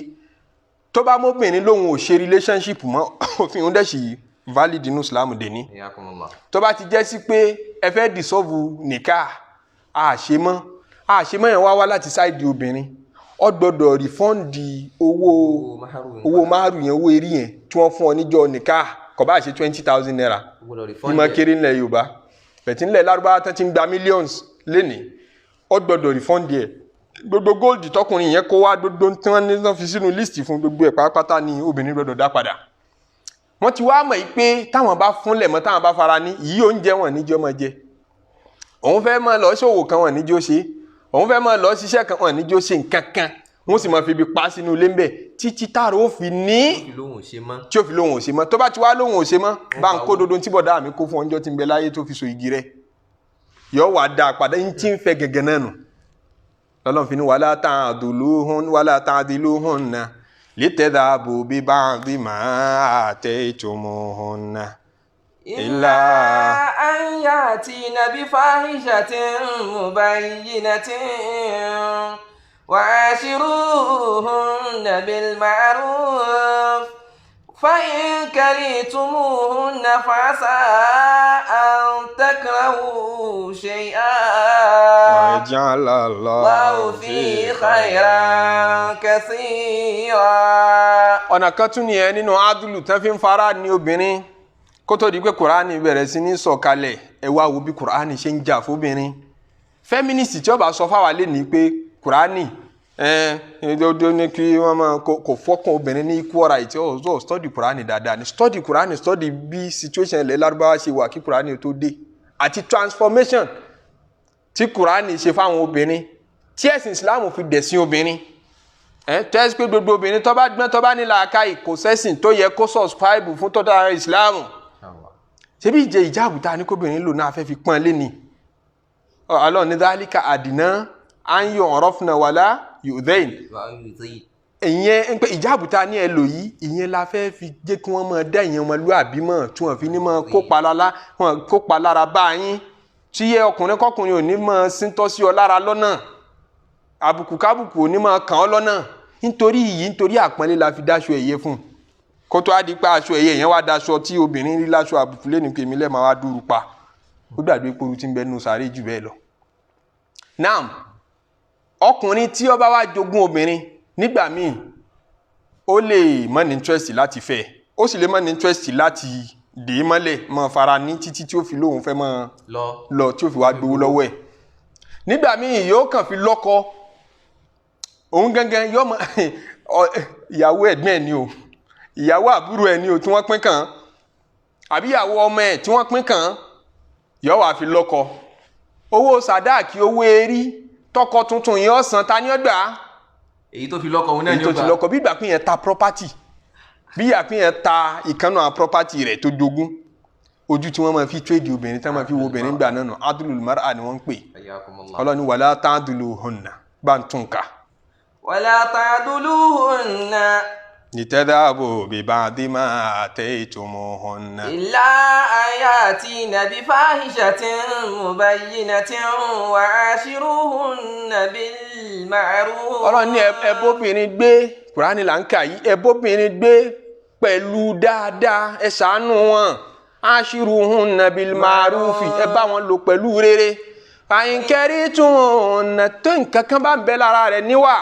tó bá mọ́bìnrin lóhun ò ṣe relationship mọ́ òfin òun dẹ̀sì valid inú Islam dè ní tó bá ti jẹ́ sí pé ẹ fẹ́ dissolve nìka àṣemọ́ yẹn wá láti ṣáìdì obìnrin ó gbọ́dọ̀ rìfọ́ǹdì owó máàrù yẹn owó eré yẹn tí wọ́n fún ọ níjọ́ nìka kò bá ṣe 20,000 naira ìmọ̀ kéré ńlẹ̀ Yorùbá bẹ̀tí ńlẹ̀ Lárúbáwá tán ti ń gba millions lénìí ó gbọ́dọ̀ rìfọ́ǹdì ẹ̀ gbogbo gold tọkùnrin yẹn kó wá gbogbo tí wọ́n ní fi sínú list fún gbogbo ẹ̀ pátápátá ni obìnrin gbọ́dọ̀ dá padà wọ́n ti wá mọ̀ yìí pé táwọn bá fúnlẹ̀ mọ́ táwọn bá fara ní yìí oúnjẹ wọn níjọ́ máa jẹ òun fẹ́ máa lọ ṣòwò kan wọn níjó ṣe òun fẹ́ máa lọ ṣiṣẹ́ kan wọn níjó ṣe nǹkan kan wọ́n sì máa fi ibi pa sínú ilé ń bẹ̀ títí táàrà ó fi ní tí ó fi lóhùn ò ṣe mọ́ tó bá ti wá lóhùn ò ṣe mọ́ bá ń kó dodo tí bọ̀dá mi kó fún ọjọ́ tí ń bẹ láyé tó fi so igi rẹ̀ yọ wà dá padà ń tí ń fẹ́ gẹ́gẹ́ náà nù lọ́lọ́run fi ní wala ta'diluhunna litadhabu bi ba'di ma ataytumuhunna illa an yatina bi fahishatin mubayyinatin وعاشروهن بالمعروف فإن كرهتموهن فعسى أن تكرهوا شيئا ويجعل الله فيه خيرا كثيرا. ọ̀nà kan tún nìyẹn nínú adúlù tán fi ń fara ní obìnrin kó tó di pé Kùránì bẹ̀rẹ̀ sí ní sọ̀kalẹ̀ ẹ wá wo bí Kùránì ṣe ń jà fóbìnrin feminist tí ó bá sọ fáwa lé ní pé Kùránì ẹ̀ẹ́dọ́dọ́ ní kí wọ́n máa kò fọ́kàn obìnrin ní equal right ó study Kùránì dáadáa ní study Kùránì study bí situation ilẹ̀ Lárúbáwá ṣe wà kí Kùránì tó dé àti transformation tí Kùránì ṣe fáwọn obìnrin tí ẹ̀sìn Islam fi dẹ̀sìn obìnrin tẹ́sí pé gbogbo obìnrin tó bá gbọ́n tó bá ní làákàyè kò sẹ́sìn tó yẹ kó subscribe fún tọ́tà Islam ṣebí ìjẹ ìjáàbù tá a ní kóbìnrin lò náà fẹ́ fi pọ́n lé ni Allah ní dhalika àdínà an yu'rafna wala yu'dhain ìyẹn pé ìjáàbù tá a ní ẹ lò yìí ìyẹn la fẹ́ fi jẹ́ kí wọ́n máa dá ìyẹn ọmọlúwàbí mọ̀ tí wọ́n fi ní máa kópa lára bá yín tí yẹ ọkùnrin kọkùnrin ò ní máa síntọ́ sí ọ lára lọ́nà àbùkù kábùkù ò ní máa kàn ọ́ lọ́nà nítorí àpọ́nlé la fi dáṣọ ẹ̀yẹ fún kó tó á di pé aṣọ ẹ̀yẹ yẹn wá daṣọ tí obìnrin rí láṣọ àbùkù lẹ́nu pèmí lẹ́ẹ̀ máa wá dúró pa ó gbàgbé pé tí ń bẹ nínú sàárè jù bẹ́ẹ̀ lọ. Naam, ọkùnrin tí ó bá wá jogún obìnrin nígbà míì ó lè má ní interest láti fẹ́, ó sì lè má ní interest láti dè é mọ́lẹ̀ mọ́ fara ní títí tí ó fi lóhun fẹ́ mọ́ lọ tí ó fi wá gbowó lọ́wọ́ ẹ̀. Nígbà míì yóò kàn fi lọ́kọ òun gangan yóò mọ ìyàwó ẹ̀gbọ́n ẹ̀ ni o, ìyàwó àbúrò ẹ̀ ni o tí wọ́n pín kàn, àbí ìyàwó ọmọ ẹ̀ tí wọ́n pín kàn, yóò wá fi lọ́kọ. Owó sàdáàkì, owó erí tọkọ tuntun yẹn ọ̀sán ta ni ó gbà? Èyí tó fi lọ́kọ òun náà ni ó gbà. Èyí tó fi lọ́kọ bí ìgbà pín yẹn ta property, bí ìgbà pín yẹn ta ìkànnà property rẹ̀ tó jogún. Ojú tí wọ́n máa fi trade obìnrin tí wọ́n máa fi wo obìnrin gbà náà nù adlul mar'a ni wọ́n ń pè. Ọlọ́ni wala ta'duluhunna bá ń tún ká. wala ta'duluhunna litadhabu bi ba'di ma ataytumuhunna. illa ayatina bi fahishatin mubayyinatin wa ashiruhunna bil ma'ruf. Ọlọ́ni ẹbóbìnrin gbé, Kùránì là ń kà yìí, ẹbóbìnrin gbé pẹ̀lú dáadáa, ẹ ṣàánú wọn. Ashiruhunna bil ma'rufi, ẹ bá wọn lò pẹ̀lú rere. Fa in karitunna, tó nǹkan kan bá ń bẹ lára rẹ̀ níwà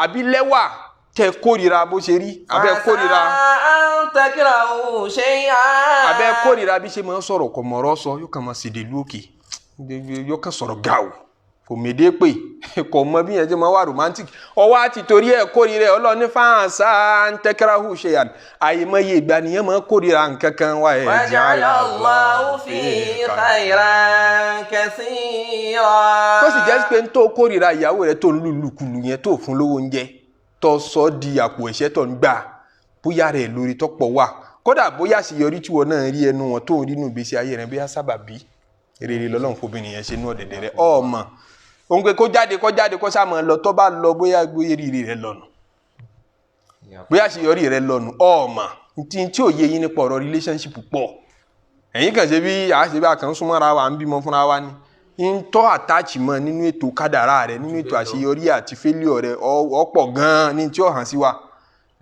àbí lẹ́wà tẹ́ kórìíra bó ṣe rí, abẹ́ kórìíra abẹ́ kórìíra bí ṣe máa ń sọ̀rọ̀ kò mọ̀rọ̀ sọ, yóò kàn máa ṣèdè lókè, yóò kàn sọ̀rọ̀ gàù, kò médé pè, kò mọ bí yẹn ṣe máa wà romantic. Ọwọ́ àti torí ẹ̀ kórìíra Ọlọ́run fáǹsà ń tẹ́kẹ́ráhù ṣe yàn, àyèmọye ìgbà nìyẹn máa kórìíra nǹkan kan wá ẹ̀. Waja'alallahu fi khayran kathira. Tó sì jẹ́ pé ń tó kórìíra ìyàwó rẹ̀ tó ń lùlùkulù yẹn tó fún lówó oúnjẹ, tó sọ di àpò ẹ̀ṣẹ̀ tó ń gbà, bóyá rẹ̀ lórí tọ́pọ̀ wà, kódà bóyá àṣeyọrí tí wọn náà rí ẹnu wọn tó ń rí nù ìgbésí ayé rẹ̀ bóyá sábàbí rere lọ́lọ́run fobìnrin yẹn ṣe nú ọ̀dẹ̀dẹ̀ rẹ̀ ọmọ òun pé kó jáde kó sáà lọ tó bá lọ bóyá rírì rẹ̀ lọ́nu, bóyá àṣeyọrí rẹ̀ lọ́nu ọmọ tí ò yé yín nípa ọ̀rọ̀ relationship pọ̀. Ẹ̀yin kàn ṣe bí àṣebí àkàn súnmọ́ra wa ń bímọ fúnra wa ni ń tọ́ àtàchì mọ́ nínú ètò kádàrá rẹ̀, nínú ètò àṣeyọrí àti failure rẹ̀ ọ̀pọ̀ gan-an ní tí ó hàn sí wa.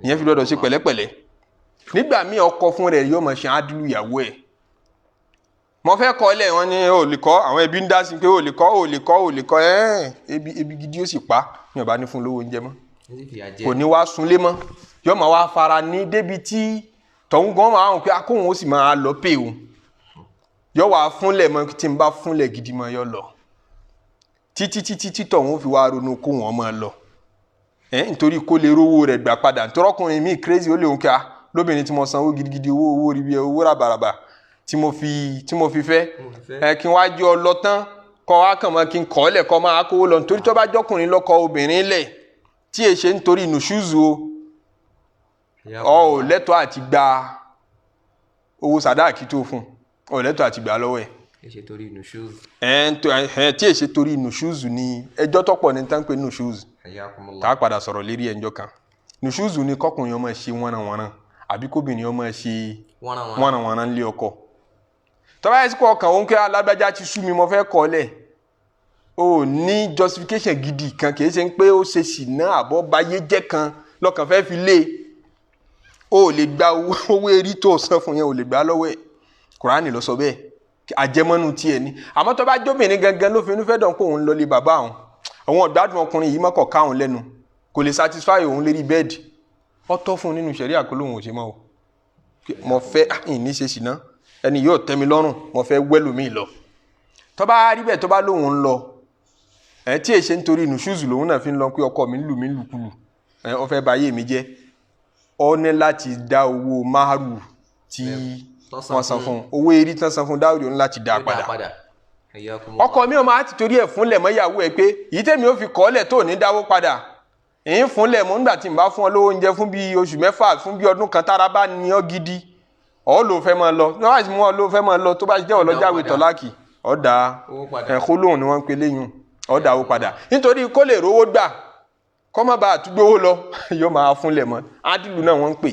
Ìyẹn fi gbọ́dọ̀ ṣe pẹ̀lẹ́pẹ̀lẹ́. Nígbà míì ọkọ fún rẹ̀ yóò máa ṣe àdúlù ìyàwó ẹ̀. Mo fẹ́ kọ́ ilé wọn ní ò lè kọ́, àwọn ẹbí ń dá sí pé ò lè kọ́ ebi gidi ó sì pa ní ọba ní fún lówó oúnjẹ mọ́, kò ní wá sunlé mọ́, yóò máa wá fara ní débi tí tọ̀hún gan máa hàn pé akóhun ó sì máa lọ pé o, yóò wá fúnlẹ̀ mọ́ tí n bá fúnlẹ̀ gidi mọ́ yọ lọ títí tọ̀hún ó fi wá ronú kó wọn mọ́ lọ nítorí kó lè rówó rẹ̀ gbà padà. Tọrọkùnrin mi crazy ó lè hùn kí a lóbìnrin tí mo sanwó gidigidi owó ríbi owó ràbàràbà tí mo fi fẹ́ kí n wá jọ lọ tán kọ́ wá kàn mọ́ kí n kọ́ lẹ̀ kọ́ máa kówó lọ nítorí tó bá jọkùnrin lọ́kọ obìnrin lẹ̀ tí è ṣe nítorí nùṣúzù o ò lẹ́tọ̀ọ́ àti gba owó sàdáàkì tó fún ò lẹ́tọ̀ọ́ àti gbà lọ́wọ́ ẹ̀. tí è ṣe torí nùṣúzù ni ẹjọ́ tọ́pọ̀ ní tán pé nùṣúzù tá a padà sọ̀rọ̀ lérí ẹjọ́ kan. Nùṣúzù ni kọkùnrin ọmọ ṣe wọ́nranwọ̀nran àbí kóbìnrin ọmọ ṣe wọ́nranwọ̀nran lé ọkọ. Tọ́ba yẹn sì kọ́ ọkàn òun kí alágbájá ti sú mi mo fẹ́ kọ́ lẹ̀, o ní justification gidi kan, kì í ṣe pé ó ṣe ṣìnà àbọ̀ báyé jẹ́ kan lọ́kàn fẹ́ fi lé, o lè gba owó erí tó san fún yẹn, o lè gbà lọ́wọ́ ẹ̀. Kùránì ló sọ bẹ́ẹ̀, àjẹmọ́nú tiẹ̀ ni. Àmọ́ tó bá jóbìnrin gangan ló fi inú fẹ́ dàn pé òun lọ lé bàbá òun, àwọn ọ̀gbádùn ọkùnrin yìí mọ́kọ̀ ká òun lẹ́nu, kò lè satisfy òun lérí bẹ́ẹ̀dì, ó tọ́ fún un nínú ṣẹ̀rí àkólóhùn òṣèmọ́ o. Mo fẹ́ ìní ṣe ṣìnà, ẹni yóò tẹ́ mi lọ́rùn, mo fẹ́ wẹ́lù mí lọ. Tó bá rí bẹ́ẹ̀ tó bá lóhùn ń lọ, tí èṣe nítorí nùṣúzù lòun náà fi ń lọ pé ọkọ mi ń lù mí lùkulù, ó fẹ́ báyé mi jẹ́, ó ní láti dá owó máàrù tí wọ́n san fún, owó erí tán san fún dáwùdì òun láti dá padà. Ọkọ mi ò máa ti torí ẹ̀ fúnlẹ̀ mọ́ ìyàwó ẹ̀ pé yìí tèmi ó fi kọ́lẹ̀ tó ní dáwó padà, èyí fúnlẹ̀ mọ́ nígbà tí n bá fún ọ lówó oúnjẹ fún bí oṣù mẹ́fà fún bí ọdún kan tára bá ní ọ gidi, ọ ló fẹ́ máa lọ, ní wọ́n àti mú ọ ló fẹ́ máa lọ tó bá jẹ́ ọlọ́jàwé tọ́láàkì ọ̀dà ẹ̀kọ́ lóhùn ni wọ́n ń pe léyìn ọ̀dà owó padà nítorí kó lè rówó gbà kọ́ má bàa àtúgbówó lọ yóò máa fúnlẹ̀ mọ́. Ádìlú náà wọ́n ń pè.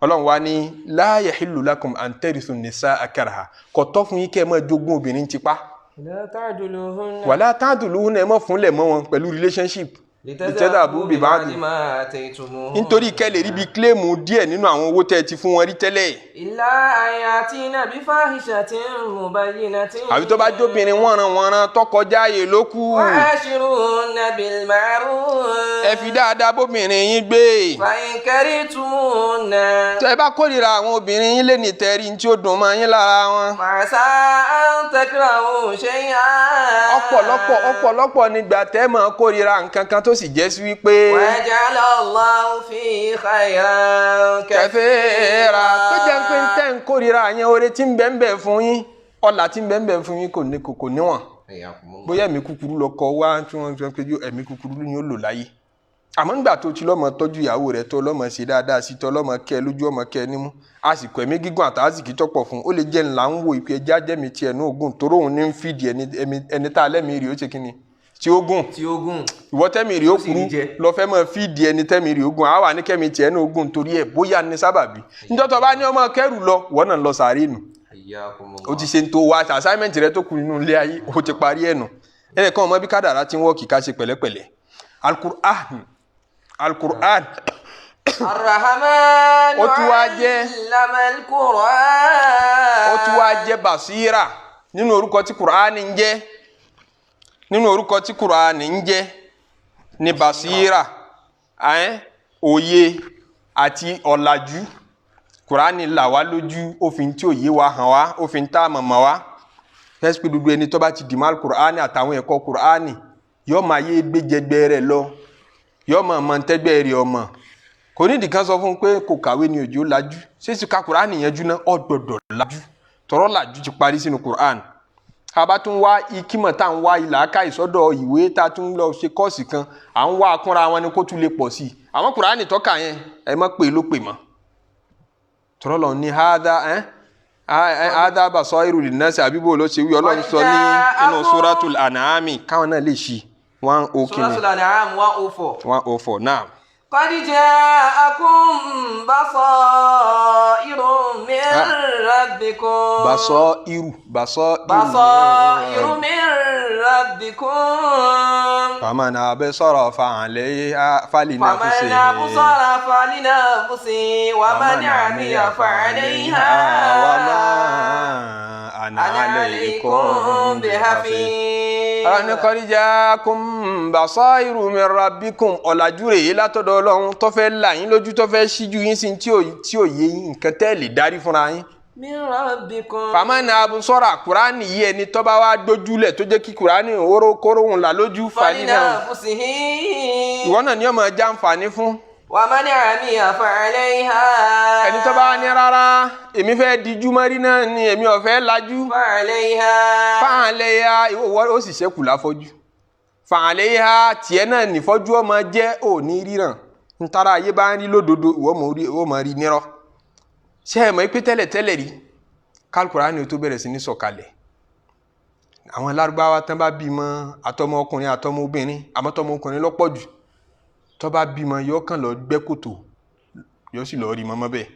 Ọlọ́run wa ní la yahillu lakum an tarithu nisaa karha, kò tọ́ fún yín kẹ́ ẹ máa jogún obìnrin tipa. Wala ta'duluhunna ẹ má fúnlẹ̀ mọ́ wọn pẹ̀lú relationship. litadhabu bi ba'di ma ataytumuhum. nítorí kẹ́ lè rí bí kílèmù díẹ̀ nínú àwọn owó tẹ́ ti fún wọn rí tẹ́lẹ̀. illa an yatina bi fahishatin mubayyinatin. àbí tó bá jóbìnrin wọ́nranwọ́nran tó kọjá ààyè ló kù. wa ashiruna bil ma'ruf. ẹ fi dáadáa bóbìnrin yín gbé. fa in karihtumuhunna. tẹ́ bá kórìíra àwọn obìnrin yín lè ní tẹ́rí tí ó dùn mọ́ yín lára wọn. fa'asa an takrahu shay'an. ọ̀pọ̀lọpọ̀ nígbà tẹ́ máa kórìíra nǹkan kan tó sì jẹ́ sí wípé. wa ja'ala Allahu fi khayran kẹfẹ́ra tó jẹ́ pé tẹ́ ń kórìíra yẹn oore tí ń bẹ ń bẹ fún yín ọlà tí ń bẹ ń bẹ fún yín kò níwọ̀n. bóyá ẹ̀mí kúkúrú lọ kọ wá tí wọ́n sọ pé ẹ̀mí kúkúrú ni ó lò láyé. àmọ́ nígbà tó ti lọ́mọ tọ́jú ìyàwó rẹ̀ tó lọ́mọ ṣe dáadáa sí tó lọ́mọ kẹ́ lójú ọmọ kẹ́ nímú àsìkò ẹ̀mí gígùn àtàásìkì tọ́pọ̀ fún ó lè jẹ́ ńlá ń wo ìpè ẹja jẹ́mi tiẹ̀ ní ogun toró òun ní ń fìdí ẹni tá a lẹ́mìí rí ó ṣe kíni tí ó gùn ìwọ tẹ́mi rí ó kúrú lọ fẹ́ mọ́ fìdí ẹni tẹ́mi rí ó gùn àwa ní kẹ́mi tiẹ̀ ní ogun torí ẹ̀ bóyá ní sábàbí níjọ́ tó bá ní ọmọ kẹ́rù lọ wọ́n náà lọ sàárè nù ó ti ṣe ń tó wá assignment rẹ tó kù nínú ilé ayé ó ti parí ẹ̀ nù ẹnìkan ọmọ bí kádàrá ti ń wọ́ọ̀kì ká ṣe pẹ̀lẹ́pẹ̀lẹ́ Al-Qur'an Ar-Rahman ó tún wá jẹ́ Al-Qur'an. ó tún wá jẹ́ basira nínú orúkọ tí Qur'an ń jẹ́ ní basira òye àti ọ̀làjú Qur'an là wá lójú òfin tí òye wa hàn wá òfin tá a mọ̀ wá fẹ́ẹ́ pé gbogbo ẹni tó bá ti dìmọ́ Qur'an àtàwọn ẹ̀kọ́ Qur'an yóò máa yé gbéjẹgbẹ́ rẹ̀ lọ yóò máa mọ tẹ́gbẹ́ rẹ̀ ọmọ kò ní ìdíkan sọ fún un pé kò kàwé ní òjò lajú ṣéṣù ka Qur'an yanjú náà ó gbọ́dọ̀ lajú tọrọ lajú ti parí sínú Qur'an àbá tún wá ikímọ̀ tá à ń wá ìlàkà ìsọdọ̀ ìwé tá a tún lọ ṣe kọ́ọ̀sì kan à ń wá akúnra wọn ni kó tún lè pọ̀ sí i àwọn Qur'an tọ́ka yẹn ẹ má pè ló pè mọ́ tọrọ lọ ní hádà basairu linnasi àbíbò ló ṣe wí Ọlọ́run sọ ní inú Suratul An'am káwọn náà lè ṣí 104 Suratul An'am 104 náà. قد جاءكم بصائر من ربكم بصائر من ربكم فمن أبصر فلنفسه ومن عمي فعليها وما أنا عليكم بحفيظ أن قد جاءكم بصائر من ربكم ọ̀làjú rèé látọ̀dọ̀ Ọlọ́run tó fẹ́ là yín lójú tó fẹ́ ṣíjú yín sí tí ò yé yín nǹkan tẹ́ lè darí fúnra yín. min rabbikum. fàmà ní abusọ́ra Kùránì yìí ẹni tó bá wá dójúlẹ̀ tó jẹ́ kí Kùránì kóró ń là lójú fani náà. ìwọ náà ni ọmọ ẹja ń fani fún. wa man amiya fa alayha. ẹni tó bá ní rárá èmi fẹ́ dijú mọ́rí náà ni èmi ò fẹ́ lajú. fa alayha. ìwọ ó sì ṣẹ́kù láfọ́jú. fa alayha tiẹ̀ náà nífọ́jú ọmọ jẹ́ òní ríran ntara ayé bá ń rí lódodo ìwọ mọ̀ rí nírọ́. ṣé ẹ mọ̀ pé tẹ́lẹ̀ rí Kùránì tó bẹ̀rẹ̀ sí ní sọ̀kalẹ̀ àwọn Lárúbáwá tán bá bímọ àtọmọ ọkùnrin àtọmọ obìnrin àmọ́tọmọ ọkùnrin lọ́pọ̀ jù tó bá bímọ yóò kàn lọ gbẹ́ kòtò yóò sì lọ rí mọ́mọ́ bẹ́ẹ̀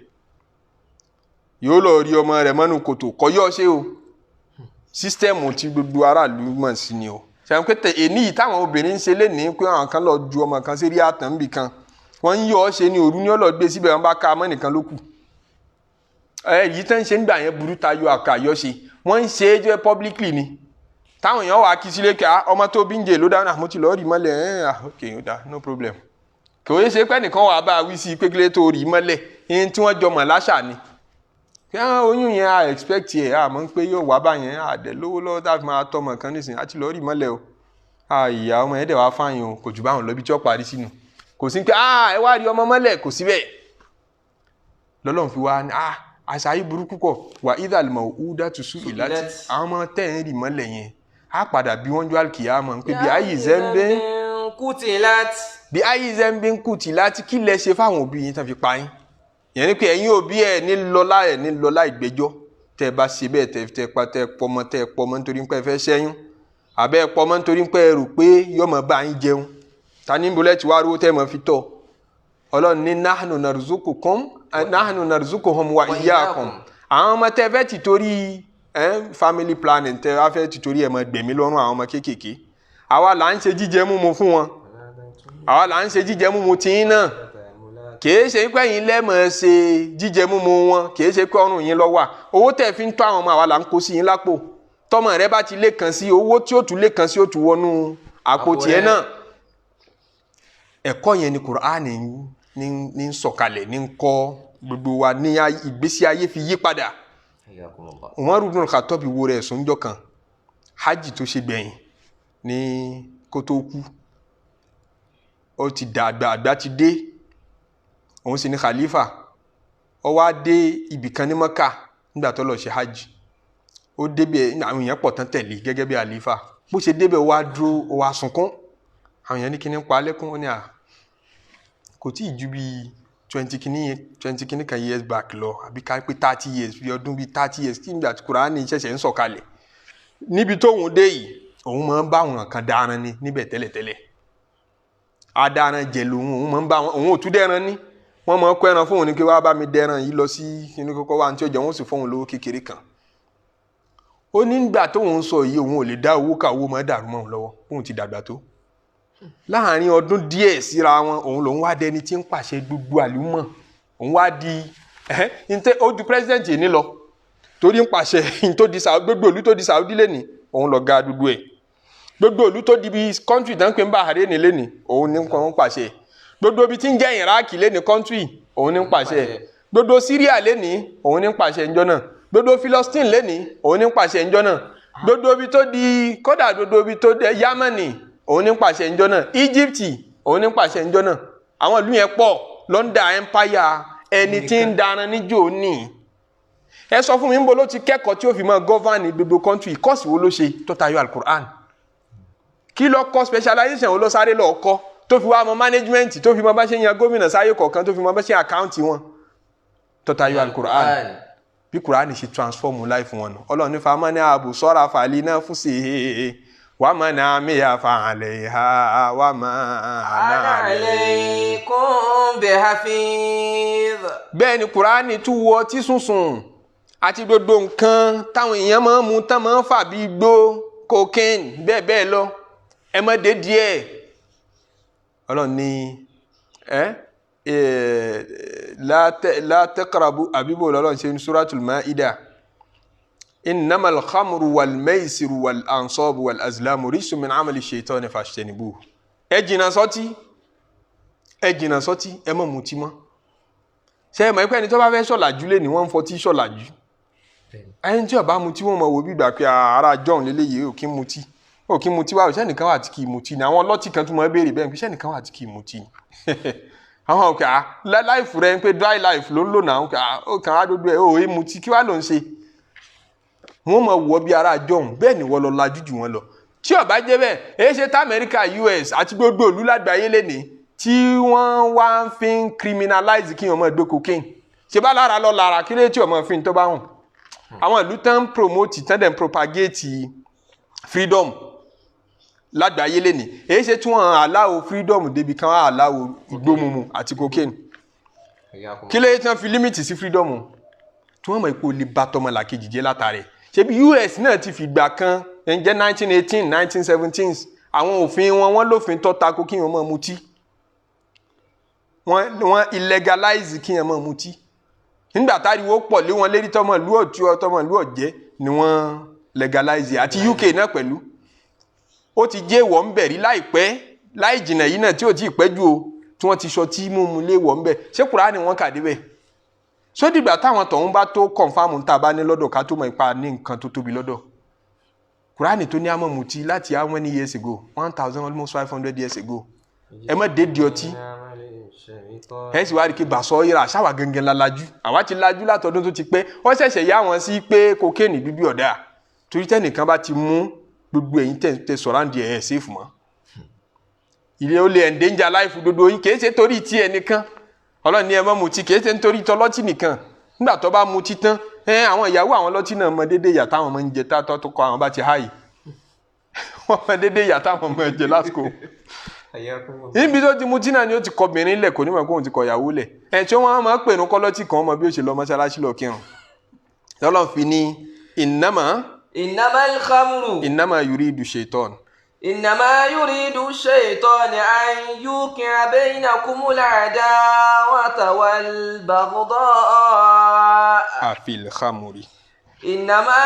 yóò lọ rí ọmọ rẹ̀ mọ́nú kòtò kọ́ yóò ṣe o sísítẹ́ẹ̀mù tí gbogbo aráàlú mọ̀ sí ni o ṣe pé èní yìí táwọn obìnrin ń ṣe lénìí pé àwọn kan lọ ju ọmọ kan sí rí àtàǹbì kan wọ́n ń yọ ọ́ ṣe ní òru ní ọlọ́gbé síbẹ̀ wọ́n bá ká amọ́ nìkan ló kù èyí tán ń ṣe nígbà yẹn burú tayọ àkàyọ́ṣe wọ́n ń ṣe é jẹ́ publicly ni táwọn èèyàn wà á kí sílé kí ọmọ tó bí ń jẹ ló dáná àmọ́ ti lọ́ọ́ rí mọ́lẹ̀ ok ó dá no problem kò yẹ ṣe pé nìkan wà bá wí sí pé kílé tó rí mọ́lẹ̀ ẹni tí wọ́n jọ mọ̀ láṣà ni kí oyún yẹn a expect ẹ̀ àmọ́ pé yóò wá bá yẹn àdẹ lówó lọ́wọ́ tá a fi máa tọmọ kan nísìnyí àti lọ́ọ́ rí mọ́lẹ̀ o ìyá ọmọ yẹn dẹ̀ wá fáyìn o kò jù báwọn lọ́bí tí ó parí sínú kò sí pé ẹ wá rí ọmọ mọ́lẹ̀ kò síbẹ̀ lọ́lọ́run fi wá ní àṣà yìí burúkú kọ̀ wà ìdàlùmọ̀ òwúdà tó sùn ìlàtí àwọn ọmọ tẹ̀ ń rí mọ́lẹ̀ yẹn á padà bí wọ́n jọ àlùkìyámọ̀ pé bí ayé zẹ́ńbẹ́ ń kùtì láti kí lẹ ṣe fáwọn òbí yín tán fi pa yín yẹn ni pé ẹ̀yin òbí ẹ̀ ní lọ́lá ìgbẹ́jọ́ tẹ́ bá ṣe bẹ́ẹ̀ tẹ́ pọmọ nítorí pé ẹ fẹ́ ṣẹ́yún àbẹ́ pọmọ nítorí pé ẹ rò pé yọmọ bá yín jẹun ta ní bolẹ́ tí wàá rówó tẹ́ mọ́ fi tọ́ Ọlọ́run ní nahnu narzuquhum wa iyyakum àwọn ọmọ tẹ́ fẹ́ ti torí family planning tẹ́ wá fẹ́ ti torí ẹ̀ mọ́ gbẹ̀mí lọ́rùn àwọn ọmọ kéékèèké àwa là ń ṣe jíjẹ múmu fún wọn àwa là ń ṣe jíjẹ múmu tí yín náà kìí ṣe pé yín lẹ́mọ̀ ṣe jíjẹ múmu wọn kìí ṣe pé ọrùn yín ló wà owó tẹ̀ fi ń tọ́ àwọn ọmọ àwa là ń kó sí yín lápò tọmọ rẹ bá ti lé kan sí owó tí ó tún lé kan sí ó tún wọnú àpò tiẹ̀ náà ẹ̀kọ́ yẹn ni Qur'an ní sọ̀kalẹ̀ ní kọ́ gbogbo wa ní ìgbésí ayé fi yí padà. Umar ibn al-Khattab wo rẹ̀ sọ́njọ́ kan hajj tó ṣe gbẹ̀yìn ní kó tó kú ó ti dàgbà àgbà ti dé òun sì ní khalifa ó wá dé ibìkan ní Mẹ́kà nígbà tó lọ ṣe hajj ó débẹ̀ àwọn èèyàn pọ̀ tán tẹ̀lé gẹ́gẹ́ bí àlífà bó ṣe débẹ̀ ó wá dúró ó wá sunkún àwọn èèyàn ní kíní pa lẹ́kún ó ní kò tí ì ju bí 20 kíní kan years back lọ àbí ká pé 30 years bí ọdún bí 30 years kí nígbà tí Kùránì ṣẹ̀ṣẹ̀ ń sọ̀kalẹ̀ níbi tóun dé yìí òun máa ń bá àwọn kan dáran ní níbẹ̀ tẹ́lẹ̀tẹ́lẹ̀ adáran jẹ lòun òun máa ń bá òun ò tún dẹ́ran ní wọ́n máa ń kọ́ ẹran fóun ní kí wọ́n bá mi dẹ́ran yìí lọ sí inú kókó wa ní tí ó jẹ́ wọ́n sì fóun lówó kékeré kan ó ní nígbà tóun sọ yìí òun ò lè dá owó ká owó máa dàrú mọ́ òun lọ́wọ́ òun ti dàgbà tó láàárín ọdún díẹ̀ síra wọn òun lòun wá dẹni tí ń pàṣẹ gbogbo àlùmọ̀ òun wá di ó ju president yìí ní lọ torí ń pàṣẹ gbogbo ìlú tó di Saudi lẹ́ni òun lọ ga gbogbo ẹ̀ gbogbo ìlú tó di bí country tán pé ń bá Bahrain lẹ́ni òun ní ń pàṣẹ gbogbo ibi tí ń jẹ́ Iraq lẹ́ni country òun ní ń pàṣẹ gbogbo Syria lẹ́ni òun ní ń pàṣẹ ńjọ́ náà gbogbo Philistine lẹ́ni òun ní ń pàṣẹ ńjọ́ náà gbogbo ibi tó di kódà gbogbo ibi tó di Yamani òun ní ń pàṣẹ ńjọ́ náà Egypt òun ní ń pàṣẹ ńjọ́ náà àwọn ìlú yẹn pọ̀ London Empire ẹni tí ń daran níjó ní ẹ sọ fún mi níbo ló ti kẹ́kọ̀ọ́ tí ó fi máa govern gbogbo country kọ́ọ̀sì wo ló ṣe tó tayọ al-Qur'an kí ló kọ́ specialization wo ló sáré lọ́ọ́ kọ́ tó fi wá mọ management tó fi mọ bá ṣe yan gómìnà sáyé kọ̀ọ̀kan tó fi mọ bá ṣe àkáǹtì wọn tó tayọ al-Qur'an bí Qur'an ṣe transform life wọn nù Ọlọ́run ní famọ́ ní ààbò sọ́ra fàálí náà fún sí i wà má ní àmì àfààlẹ̀ ha wà má alaykum bihafiz. bẹ́ẹ̀ ni Qur'an tún wọ tí sunsun àti gbogbo nǹkan táwọn èèyàn máa ń mu tán máa ń fà bí igbó cocaine bẹ́ẹ̀ bẹ́ẹ̀ lọ ẹ má dé díẹ̀ Ọlọ́run ní la taqrabu àbíbò lọ́lọ́run ṣe ní Suratul Ma'idah innamal khamru wal maisiru wal ansabu wal azlamu rijsun min amali shaitani fajtanibuhu ẹ jìnnà sọ́tí ẹ má mutí mọ́ ṣé ẹ mọ̀ pé ẹni tó bá fẹ́ ṣọ̀làjú lé ní wọ́n ń fọtí ṣọ̀làjú ẹni tí ó bá mutí wọ́n mọ̀ wò bí ìgbà pé ara john lélẹ́yìí ò kí ń mutí wá òṣẹ́ nìkan wà tí kì í mutí ni àwọn ọlọ́tí kan tún mọ̀ béèrè bẹ́ẹ̀ pé ṣẹ́ nìkan wà tí kì í mutí ni àwọn òkè láìfù rẹ ń pé dry life ló ń lò náà ó kàn á dúdú ẹ̀ ó é mutí kí wá ló ń ṣe wọ́n mọ̀ wọ́ bí ara john bẹ́ẹ̀ ni wọ́n lọ lajú jù wọ́n lọ tí ó bá jẹ́ bẹ́ẹ̀ èyí ṣe tá Amẹ́ríkà US àti gbogbo ìlú lágbàáyé lénìí tí wọ́n wá ń fi ń criminalize kí wọ́n máa gbé cocaine ṣe bá lára lọ lára kí lè tí wọ́n máa fi ń tó bá hùn àwọn ìlú tán promote tán dẹ̀ propagate freedom lágbàáyé lénìí èyí ṣe tí wọ́n allow freedom débi kan wọ́n allow igbó mímu àti cocaine kí lè tí wọ́n fi limit sí freedom tí wọ́n mọ̀ ipò lè bá tọmọ làkejì jẹ́ látàrí ṣebí US náà ti fìgbà kan ẹ̀ ń jẹ́ 1918 1917 àwọn òfin wọn lófin tó tako kí wọ́n máa mutí wọ́n illegalize kí wọ́n máa mutí nígbà táriwo pọ̀ lé wọn lérí tọmọ ìlú ọ̀jẹ́ ni wọ́n legalize àti UK náà pẹ̀lú ó ti jẹ́ ìwọ̀ ń bẹ̀rí láìpẹ́ láì jìnà yìí náà tí ò tí ì pẹ́ jù o tí wọ́n ti sọ tí mímu lé wọ̀ ń bẹ̀ ṣé Kùránì wọ́n kà débẹ̀ sódìgbà táwọn tọ̀hún bá tó confam tá a bá ní lọ́dọ̀ ká tó mọ̀ ipa ní nǹkan tó tóbi lọ́dọ̀ Kùránì tó ní àmọ́ mutí láti how many years ago 1000 almost 500 years ago ẹ má dé di ọtí ẹ sì wá rí i pé bàṣọ ìrà ṣáwà gẹ́gẹ́ lálájú àwa ti lájú látọdún tó ti pẹ́ wọ́n ṣẹ̀ṣẹ̀ yá wọn sí pé kokéènì bíbí ọ̀dà torí tẹ́nìkan bá ti mú gbogbo ẹ̀yìn tẹ̀ sọ̀ráǹdì ẹ̀ safe mọ́ ilé ó lè endanger life gbogbo yín kìí ṣe torí tí ẹnìkan Ọlọ́run ní ẹ má mutí kìí ṣe nítorí tọlọ́tì nìkan nígbà tó bá mutí tán àwọn ìyàwó àwọn ọlọ́tì náà mọ déédéé ìyà táwọn ọmọ ń jẹ tó kọ àwọn bá ti háyì wọ́n mọ déédéé ìyà táwọn ọmọ ẹ jẹ lásìkò níbi tó ti mutí náà ni ó ti kọ obìnrin lẹ̀ kò ní mọ̀ pé òun ti kọ ìyàwó lẹ̀ tí wọ́n máa ń pè ní kọ́lọ́tì kan ọmọ bí ó ṣe lọ mọ́ṣáláṣí lọ kírun Ọlọ́run fi ní innamal khamru yuridu shaitan إنما يريد الشيطان أن يوقع بينكم العداوة والبغضاء في الخمر. إنما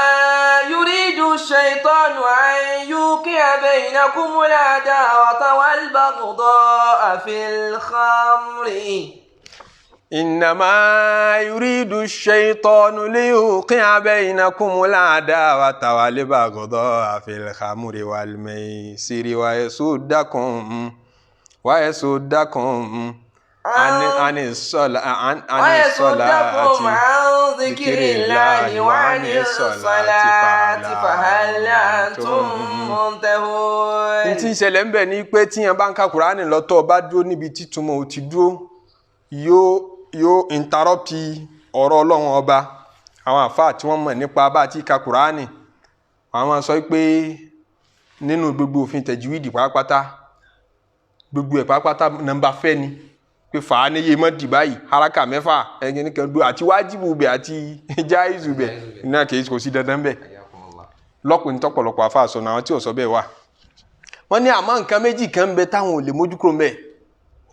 يريد الشيطان أن يوقع بينكم العداوة والبغضاء في الخمر. إنما يريد الشيطان ليوقع بينكم العداوة والبغضاء في الخمر والميسر ويصدكم عن الصلاة ويصدكم عن ذكر الله وعن الصلاة فهل أنتم منتهون. Ntí ṣẹlẹ̀ ńbẹ̀ ni pé tíyẹn bá ń ka Kùránì lọ tó bá dúró níbi títúmọ̀ ò ti dúró yóò interrupt ọ̀rọ̀ Ọlọ́run ọba. Àwọn àfáà tí wọ́n mọ̀ nípa bá ti ka Kùránì àwọn sọ pé nínú gbogbo òfin tẹ̀júwìdì pàápàá gbogbo ẹ̀ pàápàá nọ́mbà fẹ́ ni pé fàá ní yé mọ́ dì báyìí haraka mẹ́fà ẹ̀yìn nìkan dúró àti wájìbù bẹ̀ àti jáìzù bẹ̀ náà kì í kò sí dandan bẹ̀ lọ́kùnrin tọ́pọ̀lọpọ̀ àfáà sọ náà tí ò sọ bẹ́ẹ̀ wà. Wọ́n ní àmọ́ nǹkan méjì kan ń bẹ táwọn ò lè mójú kúrò mbẹ̀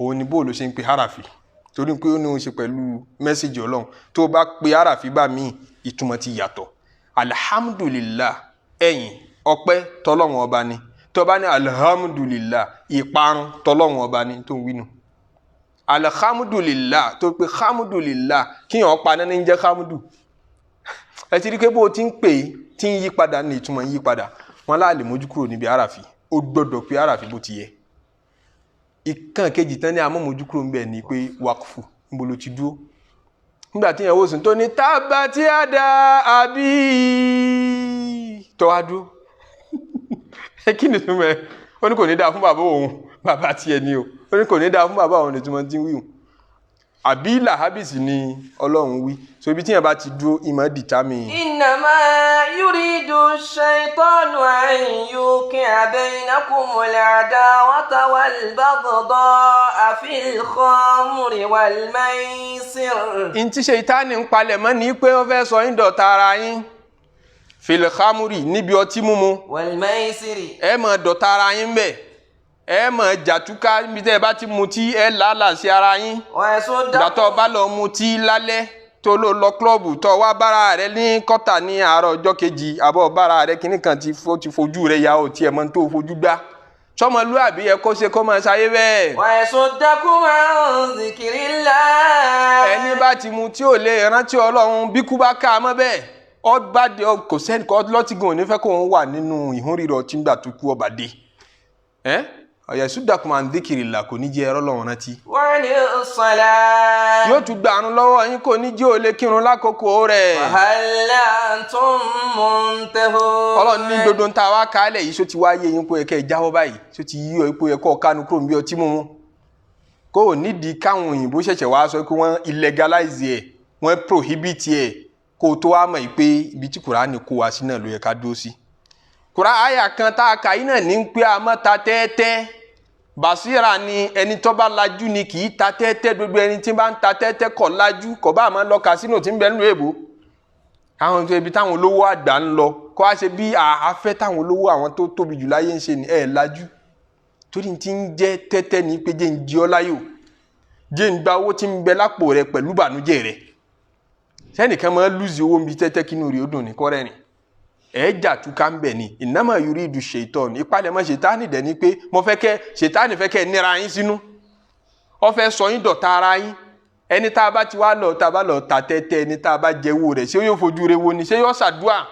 òun ni bóòlù ṣe ń pe harafi torí pé ó ní ó ṣe pẹ̀lú mẹ́sẹ̀jì Ọlọ́run tó bá pe harafi bá míì ìtumọ̀ ti yàtọ̀. Alhamdulillah ẹ̀yìn ọpẹ́ tọ́lọ́run ọba ni tó bá ní alhamdulillah ìparun tọ́lọ́run ọba ni tó ń wínú. Alhamdulillah tó pé hamdulillah kíyàn pa náà ní jẹ́ hamdu ẹ ti rí pé bó ti ń pè tí ń yí padà ní ìtumọ̀ ń yí padà wọn láàlè mójú kúrò níbi harafi ó gbọ́dọ̀ pé harafi bó ti yẹ. Ìkan kejì tán ní àmọ́ mójú kúrò ń bẹ̀ ni pé wákùfù níbo ló ti dúró nígbà tí ìyàwó sùn tó ní tábà tí a dá àbí tọ́wá dúró ẹ kí ni túmọ̀ ẹ ó ní kò ní dáa fún bàbá òun bàbá tiẹ̀ ni o ó ní kò ní dáa fún bàbá òun ní túmọ̀ tí ń wíwùn àbí làhábìsì ni Ọlọ́run wí so ibi tí yẹn bá ti dúró ìmọ̀ dìtámì. إنما يريد الشيطان أن يوقع بينكم العداوة والبغضاء في الخمر والميسر. Ntí Ṣẹ̀tánì ń palẹ̀ mọ́ ní pé ó fẹ́ sọ yín dọ̀tá ara yín fil khamri níbi ọtí mímu والميسر ẹ máa dọ̀tá ara yín bẹ́ẹ̀ ẹ máa jàtúká níbi tẹ́ ẹ bá ti mutí ẹ làálàá sí ara yín gbàtọ́ bá lọ mutí lálẹ́ tó lọ klọ́ọ̀bù tó wá bára rẹ ní kọ́tà ní àárọ̀ ọjọ́ kejì àbọ̀ bára rẹ kìíní kan ti fojú rẹ ya ò tiẹ̀ mọ́ tó fojú gbá sọmọlúàbí ẹ kó ṣe kó máa ṣayé bẹ́ẹ̀. ويصدكم عن ذكر الله. ẹni bá ti mutí ò lè rántí Ọlọ́run bí kú bá ká a mọ́ bẹ́ẹ̀ ọba de kò sẹ́ni kọ́ lọ́tìgàn òní fẹ́ kó òun wà nínú ìhúnrírọ̀ tí ń gbà tó kú ọba dé ọ̀yẹ̀sùdàkùn máa ń dékìrì là kò ní jẹ́ ẹ̀rọ lọ́wọ́n rántí. وعن الصلاة. yóò tún gbàrún lọ́wọ́ yín kò ní jẹ́ òlé kírun lákòókò rẹ̀. فهل أنتم منتهون. Ọlọ́run ní gbogbo ń ta wá kálẹ̀ yìí só ti wá yé yín pé ẹ̀kẹ́ ìjáwọ́ báyìí só ti yí ọ ipò ẹ̀kọ́ kánú kúrò níbi ọtí mímu. kó o nídìí káwọn òyìnbó ṣẹ̀ṣẹ̀ wá sọ pé wọ́n illegalize ẹ̀ wọ́n prohibit ẹ̀ kó o tó wá mọ̀ pé ibi tí Kùránì kó wa sí náà ló yẹ ká dúró sí. Kùránì àyà kan tá a kà yín náà ní pé a mọ́ ta tẹ́tẹ́ Basira ni ẹni tó bá lajú ni kì í ta tẹ́tẹ́ gbogbo ẹni tí bá ń ta tẹ́tẹ́ kọ̀ lajú kọ̀ bá máa lọ kásínò tí ń bẹ nínú èbó àwọn tó ibi táwọn olówó àgbà ń lọ kó wá ṣe bí àáfẹ́ táwọn olówó àwọn tó tóbi jù láyé ń ṣe ni ẹ̀ lajú torí tí ń jẹ́ tẹ́tẹ́ ní pé jẹ́ ń jí ọ láyò jẹ́ ń gba owó tí ń bẹ lápò rẹ pẹ̀lú bànújẹ́ rẹ sẹ́nìkan máa lùzì owó níbi tẹ́tẹ́ kínú rí ó dùn ní kọ́rẹ́rìn ẹ̀ẹ́jà túká ń bẹ̀ ni innama yuridu shaitan ìpalẹ̀mọ́ ṣètánì dẹ̀ ni pé mo fẹ́ kẹ́ ṣètánì fẹ́ kẹ́ nira yín sínú ó fẹ́ sọ yín dọ̀tá ara yín ẹni tá a bá ti wá lọ tá a bá lọ ta tẹ́tẹ́ ẹni tá a bá jẹ owó rẹ̀ ṣé yóò fojú rẹ̀ wo ni ṣé yóò ṣàdúà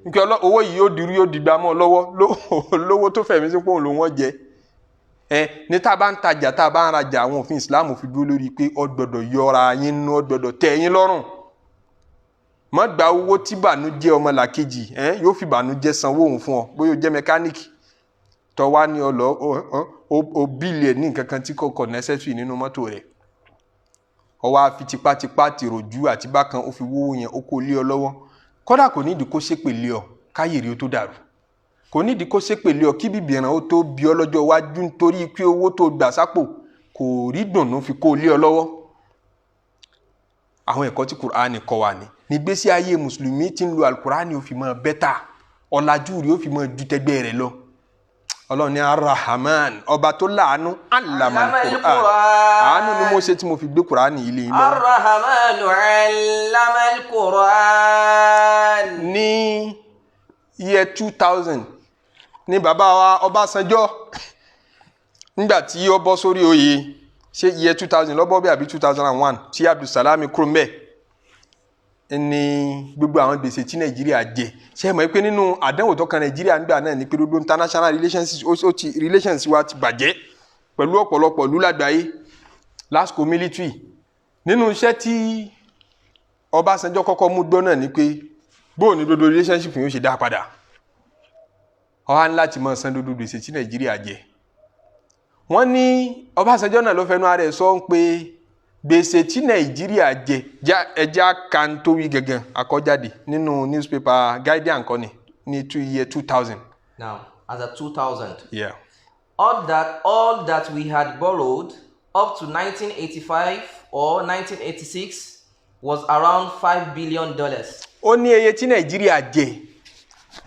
nípa owó yìí yóò dirú yóò dìgbà mọ́ lọ́wọ́ lówó tó fẹ̀mí sí pé òun ló wọ́n jẹ ní tá a bá ń tajà tá a bá ń rajà àwọn òfin Islam fi dúró lórí pé ó gbọ́dọ̀ yọra yín nú ó gbọ́dọ̀ tẹ́ yín lọ́rùn má gba owó tí bànújẹ́ ọmọlàkejì yóò fi bànújẹ́ sanwó òun fún ọ bóyá o jẹ́ mẹkáníìkì tó wá ní o bíìlì ẹ̀ ní nǹkan kan tí kò kọ̀ necessary nínú mọ́tò rẹ̀ ọ wá fi tipátipá tìròjú àti bákan ó fi wówó yẹn ó kó lé ọ lọ́wọ́ kódà kò nídìí kó ṣépè lé ọ káyèrè ó tó dàrú kò nídìí kó ṣépè lé ọ kí bíbí ẹ̀ràn ó tó bí ọ lọ́jọ́ iwájú nítorí pé owó tó gbà sápò kò rí dùnnú fi kó lé ọ lọ́wọ́ àwọn ẹ̀kọ́ tí Kùránì kọ́ wa ni nígbésí ayé mùsùlùmí tí ń lo alukurani ó fi mọ bẹ́tà ọ̀làjú rí ó fi mọ ju tẹgbẹ́ rẹ̀ lọ Ọlọ́run ní Ar-Rahman ọba tó láàánú allama al-Qur'an àánú ni mo ṣe tí mo fi gbé Qur'an ilé yín lọ. Ar-Rahman allama al-Qur'an. Ní year 2000 ní bàbá wa Ọbásanjọ́ nígbà tí ó bọ́ sórí oyè ṣé year 2000 ló bọ́ bí àbí 2001 tí Abdulsalami kúrò ńbẹ̀ ní gbogbo àwọn gbèsè tí Nàìjíríà jẹ ṣe mọ̀ pé nínú àdánwò tó kan Nàìjíríà nígbà náà ni pé gbogbo international relations wa ti bàjẹ́ pẹ̀lú ọ̀pọ̀lọpọ̀ ìlú lágbàáyé lásìkò military nínú iṣẹ́ tí Ọbásanjọ́ kọ́kọ́ mú gbọ́ náà ni pé bóò ní gbogbo relationship yóò ṣe dá padà ó wá ní láti máa san gbogbo gbèsè tí Nàìjíríà jẹ wọ́n ní Ọbásanjọ́ náà ló fẹnu ara ẹ̀ sọ pé gbèsè tí Nàìjíríà jẹ ẹja kan tó wí gẹ́gẹ́ àkọ́jáde nínú newspaper Guardian kan ní year 2000. Now, as at 2000, yeah. all that we had borrowed up to 1985 or 1986 was around $5 billion. Ó ní iye tí Nàìjíríà jẹ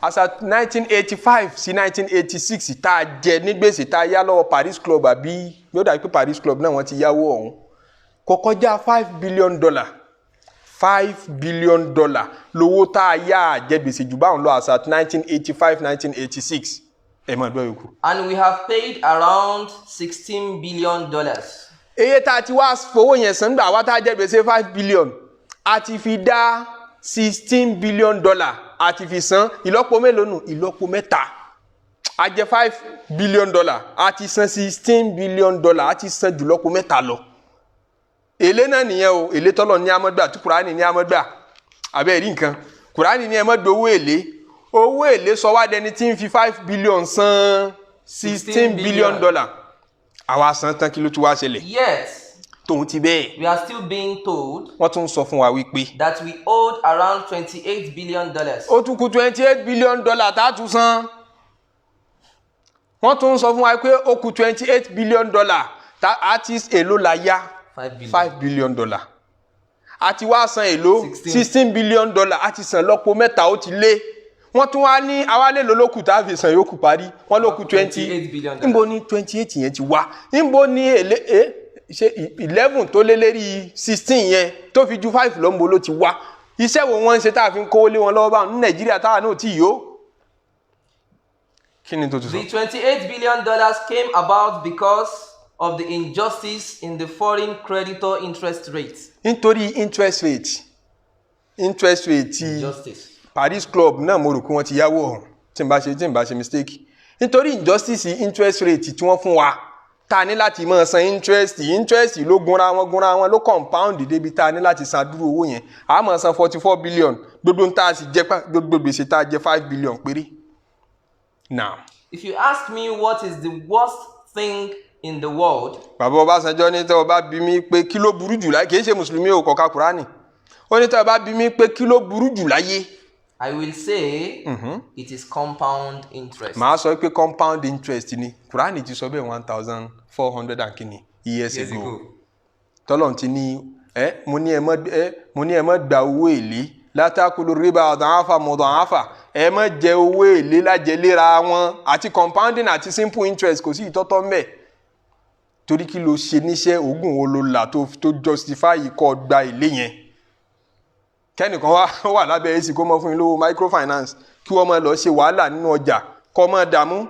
as at 1985 sí 1986 tá a jẹ ní gbèsè tá a yá lọ́wọ́ Paris Club àbí yóò dàbí pé Paris Club náà wọ́n ti yáwó ọ̀hún kò kọjá $5 billion. $5 billion lówó tá a yá jẹ gbèsè jù báwọn lọ as at 1985 1986 ẹ máa gbọ́ yòókù. And we have paid around $16 billion. Iye tá a ti wá fowó yẹn san gbà wá tá a jẹ gbèsè $5 billion a ti fi dá $16 billion a ti fi san ìlọ́po mélòó nù ìlọ́po mẹ́ta a jẹ $5 billion a ti san $16 billion a ti san jùlọ́po mẹ́ta lọ. Èlé náà nìyẹn o èlé tọ́lọ̀ ní amọ́gbà tí Kùránì ní amọ́gbà abẹ́ rí nǹkan Kùránì ní ẹmọ́gbà owó èlé sọ wá dẹni tí ń fi $5 billion san $16 billion àwa san tán kí ló tún wá ṣẹlẹ̀. Yes. Tòun ti bẹ́ẹ̀. We are still being told. Wọ́n tún sọ fún wa wípé. That we owed around $28 billion. Ó tún kù $28 billion tá a tún san. Wọ́n tún sọ fún wa pé ó kù $28 billion tá a ti èlò la yá. $5 billion. Àti wá san èlò $16 billion àti san lọ́pọ̀ mẹ́ta ó ti lé. Wọ́n tún wá ní awálé lólókù tá a fi san yòókù parí. Wọ́n ló kù 28 billion. Níbo ni 28 yẹn ti wá? Níbo ni èlé ṣe 11 tó lé lérí 16 yẹn tó fi ju 5 lọ́mọ ló ti wá? Iṣẹ́ wo wọ́n ń ṣe tá a fi ń kówó lé wọn lọ́wọ́ báwọn ní Nàìjíríà táwa náà tí yó? Kí ni tó ti sọ? The $28 billion came about because of the injustice in the foreign creditor interest rate. Nítorí interest rate ti Injustice. Paris Club náà mo rò pé wọ́n ti yáwó ọ̀hún tí n bá ṣe mistake. Nítorí injustice interest rate tí wọ́n fún wa ta ní láti máa san interest ló gúnra wọn ló compound débi ta ní láti san dúró owó yẹn a máa san 44 billion gbogbo tá a sì jẹ gbogbo gbèsè tá a jẹ 5 billion péré. Now, if you ask me what is the worst thing in the world. Bàbá Ọbásanjọ́ ní tẹ́ ọ bá bí mi pé kí ló burú jù láyé kì í ṣe mùsùlùmí ò kọ̀ọ̀ka Kùránì ó ní tẹ́ ọ bá bí mi pé kí ló burú jù láyé. I will say it is compound interest. Màá sọ pé compound interest ni Kùránì ti sọ bẹ́ẹ̀ 1400 and kini years ago. Tọ́lọ́run ti ní mo ní ẹ má gba owó èlé látàkùlù rìbá àdáhàfà mọ̀dáhàfà ẹ má jẹ owó èlé lájẹléra wọn àti compounding àti simple interest kò sí ìtọ́tọ́ mbẹ̀. Torí kí ló ṣe níṣẹ́ oògùn wo ló là tó justify kó gba èlé yẹn. Kẹ́nìkan wà lábẹ́ èsì kó mọ́ fún yín lówó microfinance kí wọ́n máa lọ ṣe wàhálà nínú ọjà kó máa dààmú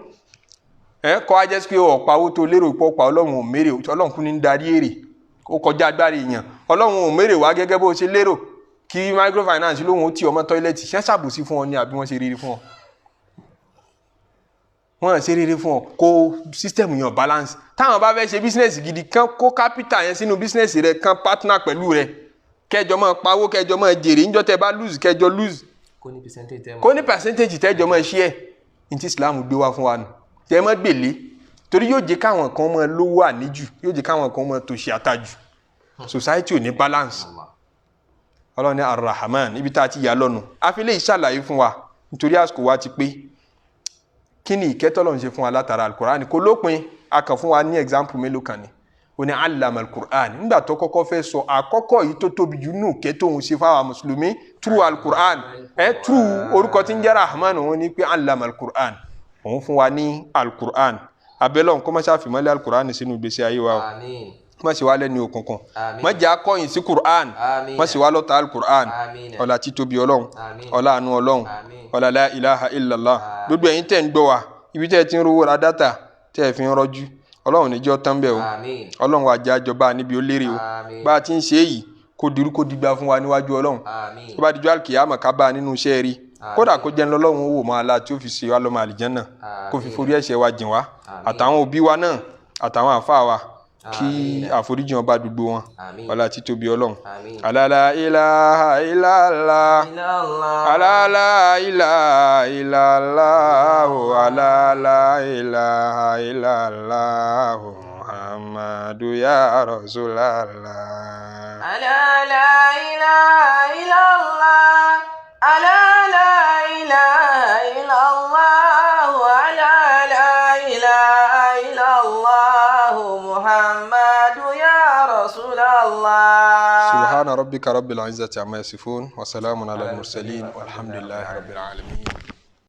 kọ́ á jẹ́ pé ọ̀pá owó tó lérò ìpọ́pá Ọlọ́run ò mérè Ọlọ́run kún ní darí èrè ó kọjá agbára èèyàn Ọlọ́run ò mérè wá gẹ́gẹ́ bó ṣe lérò kí microfinance lóhun ó tì ọmọ tọ́ílẹ̀tì ṣẹ́ ṣàbòsí fún ọ ní àbí wọ́n ṣe rere fún ọ. Wọ́n ṣe rere fún ọ kó system yàn balance táwọn bá fẹ́ ṣe business gidi kan kó capital yẹn sínú business rẹ kan partner pẹ̀lú rẹ kẹjọ máa pawó kẹjọ máa jèrè níjọ́ tẹ́ bá lose kẹjọ lose kó ní percentage tẹ́jọ máa share ní ti Islam gbé wá fún wa nù tẹ́ mọ́ gbèlé torí yóò jẹ́ káwọn kan máa lówó àníjù yóò jẹ́ káwọn kan máa tòṣì àtàjù society ò ní balance. Ọlọ́run ní Ar-Rahman níbi tá a ti yà lọ́nu àfilẹ́ ìṣàlàyé fún wa nítorí àsìkò wa ti pé kí ni ìkẹ́ t'Ọlọ́run ṣe fún wa látara al-Qur'an kò lópin a kàn fún wa ní example mélòó kan ni ó ní allama al-Qur'an nígbà tó kọ́kọ́ fẹ́ sọ àkọ́kọ́ yìí tó tóbi jù nù kẹ́ tóun ṣe fáwọn mùsùlùmí through al-Qur'an through orúkọ tí ń jẹ́ Rahman òun ní pé allama al-Qur'an òun fún wa ní al-Qur'an abẹ́lọ́n kó má ṣàfimọ́lẹ̀ al-Qur'an sínú ìgbésí ayé wa Àmín. má ṣe wá lẹ́ni òkùnkùn Àmín. má jẹ́ akọ́yìn sí Qur'an Àmín. má ṣe wá lọ́ta al-Qur'an Àmín. ọlá títóbi ọlọ́run Àmín. ọlá àánú ọlọ́run Àmín. ọlá la ilaha illallah Àmín. gbogbo ẹ̀yin tẹ́ ń gbọ́ wa ibi tẹ́ ti ń rówó ra dátà tẹ́ fi ń rọ́jú ọlọ́run níjọ́ tán bẹ́ẹ̀ o Àmín. ọlọ́run wa jẹ́ àjọba níbi ó lérè o Àmín. bá a ti ń ṣe èyí kó dirú kó digba fún wa níwájú ọlọ́run Àmín. tó bá dijọ́ àlùkìyámà ká bá a nínú iṣẹ́ rí kódà kó jẹ́ lọ́lọ́run wò máa la tí ó fi ṣe wá lọ́mọ àlìjánà kó fi forí ẹ̀ṣẹ̀ wa jìn wá àtàwọn òbí wa náà àtàwọn àfáà wa kí àforíjì wọn bá gbogbo wọn ọlá títóbi ọlọ́run alala ilaha illallah alala ilaha illallah alala ilaha illallah muhammadu ya rasulallah alala ilaha illallah alala ilaha illallah alala ilaha illallah muhammadu ya rasulallah subhana rabbika rabbil izzati amma yasifun wa salamun ala al mursalin walhamdulillahi rabbil alamin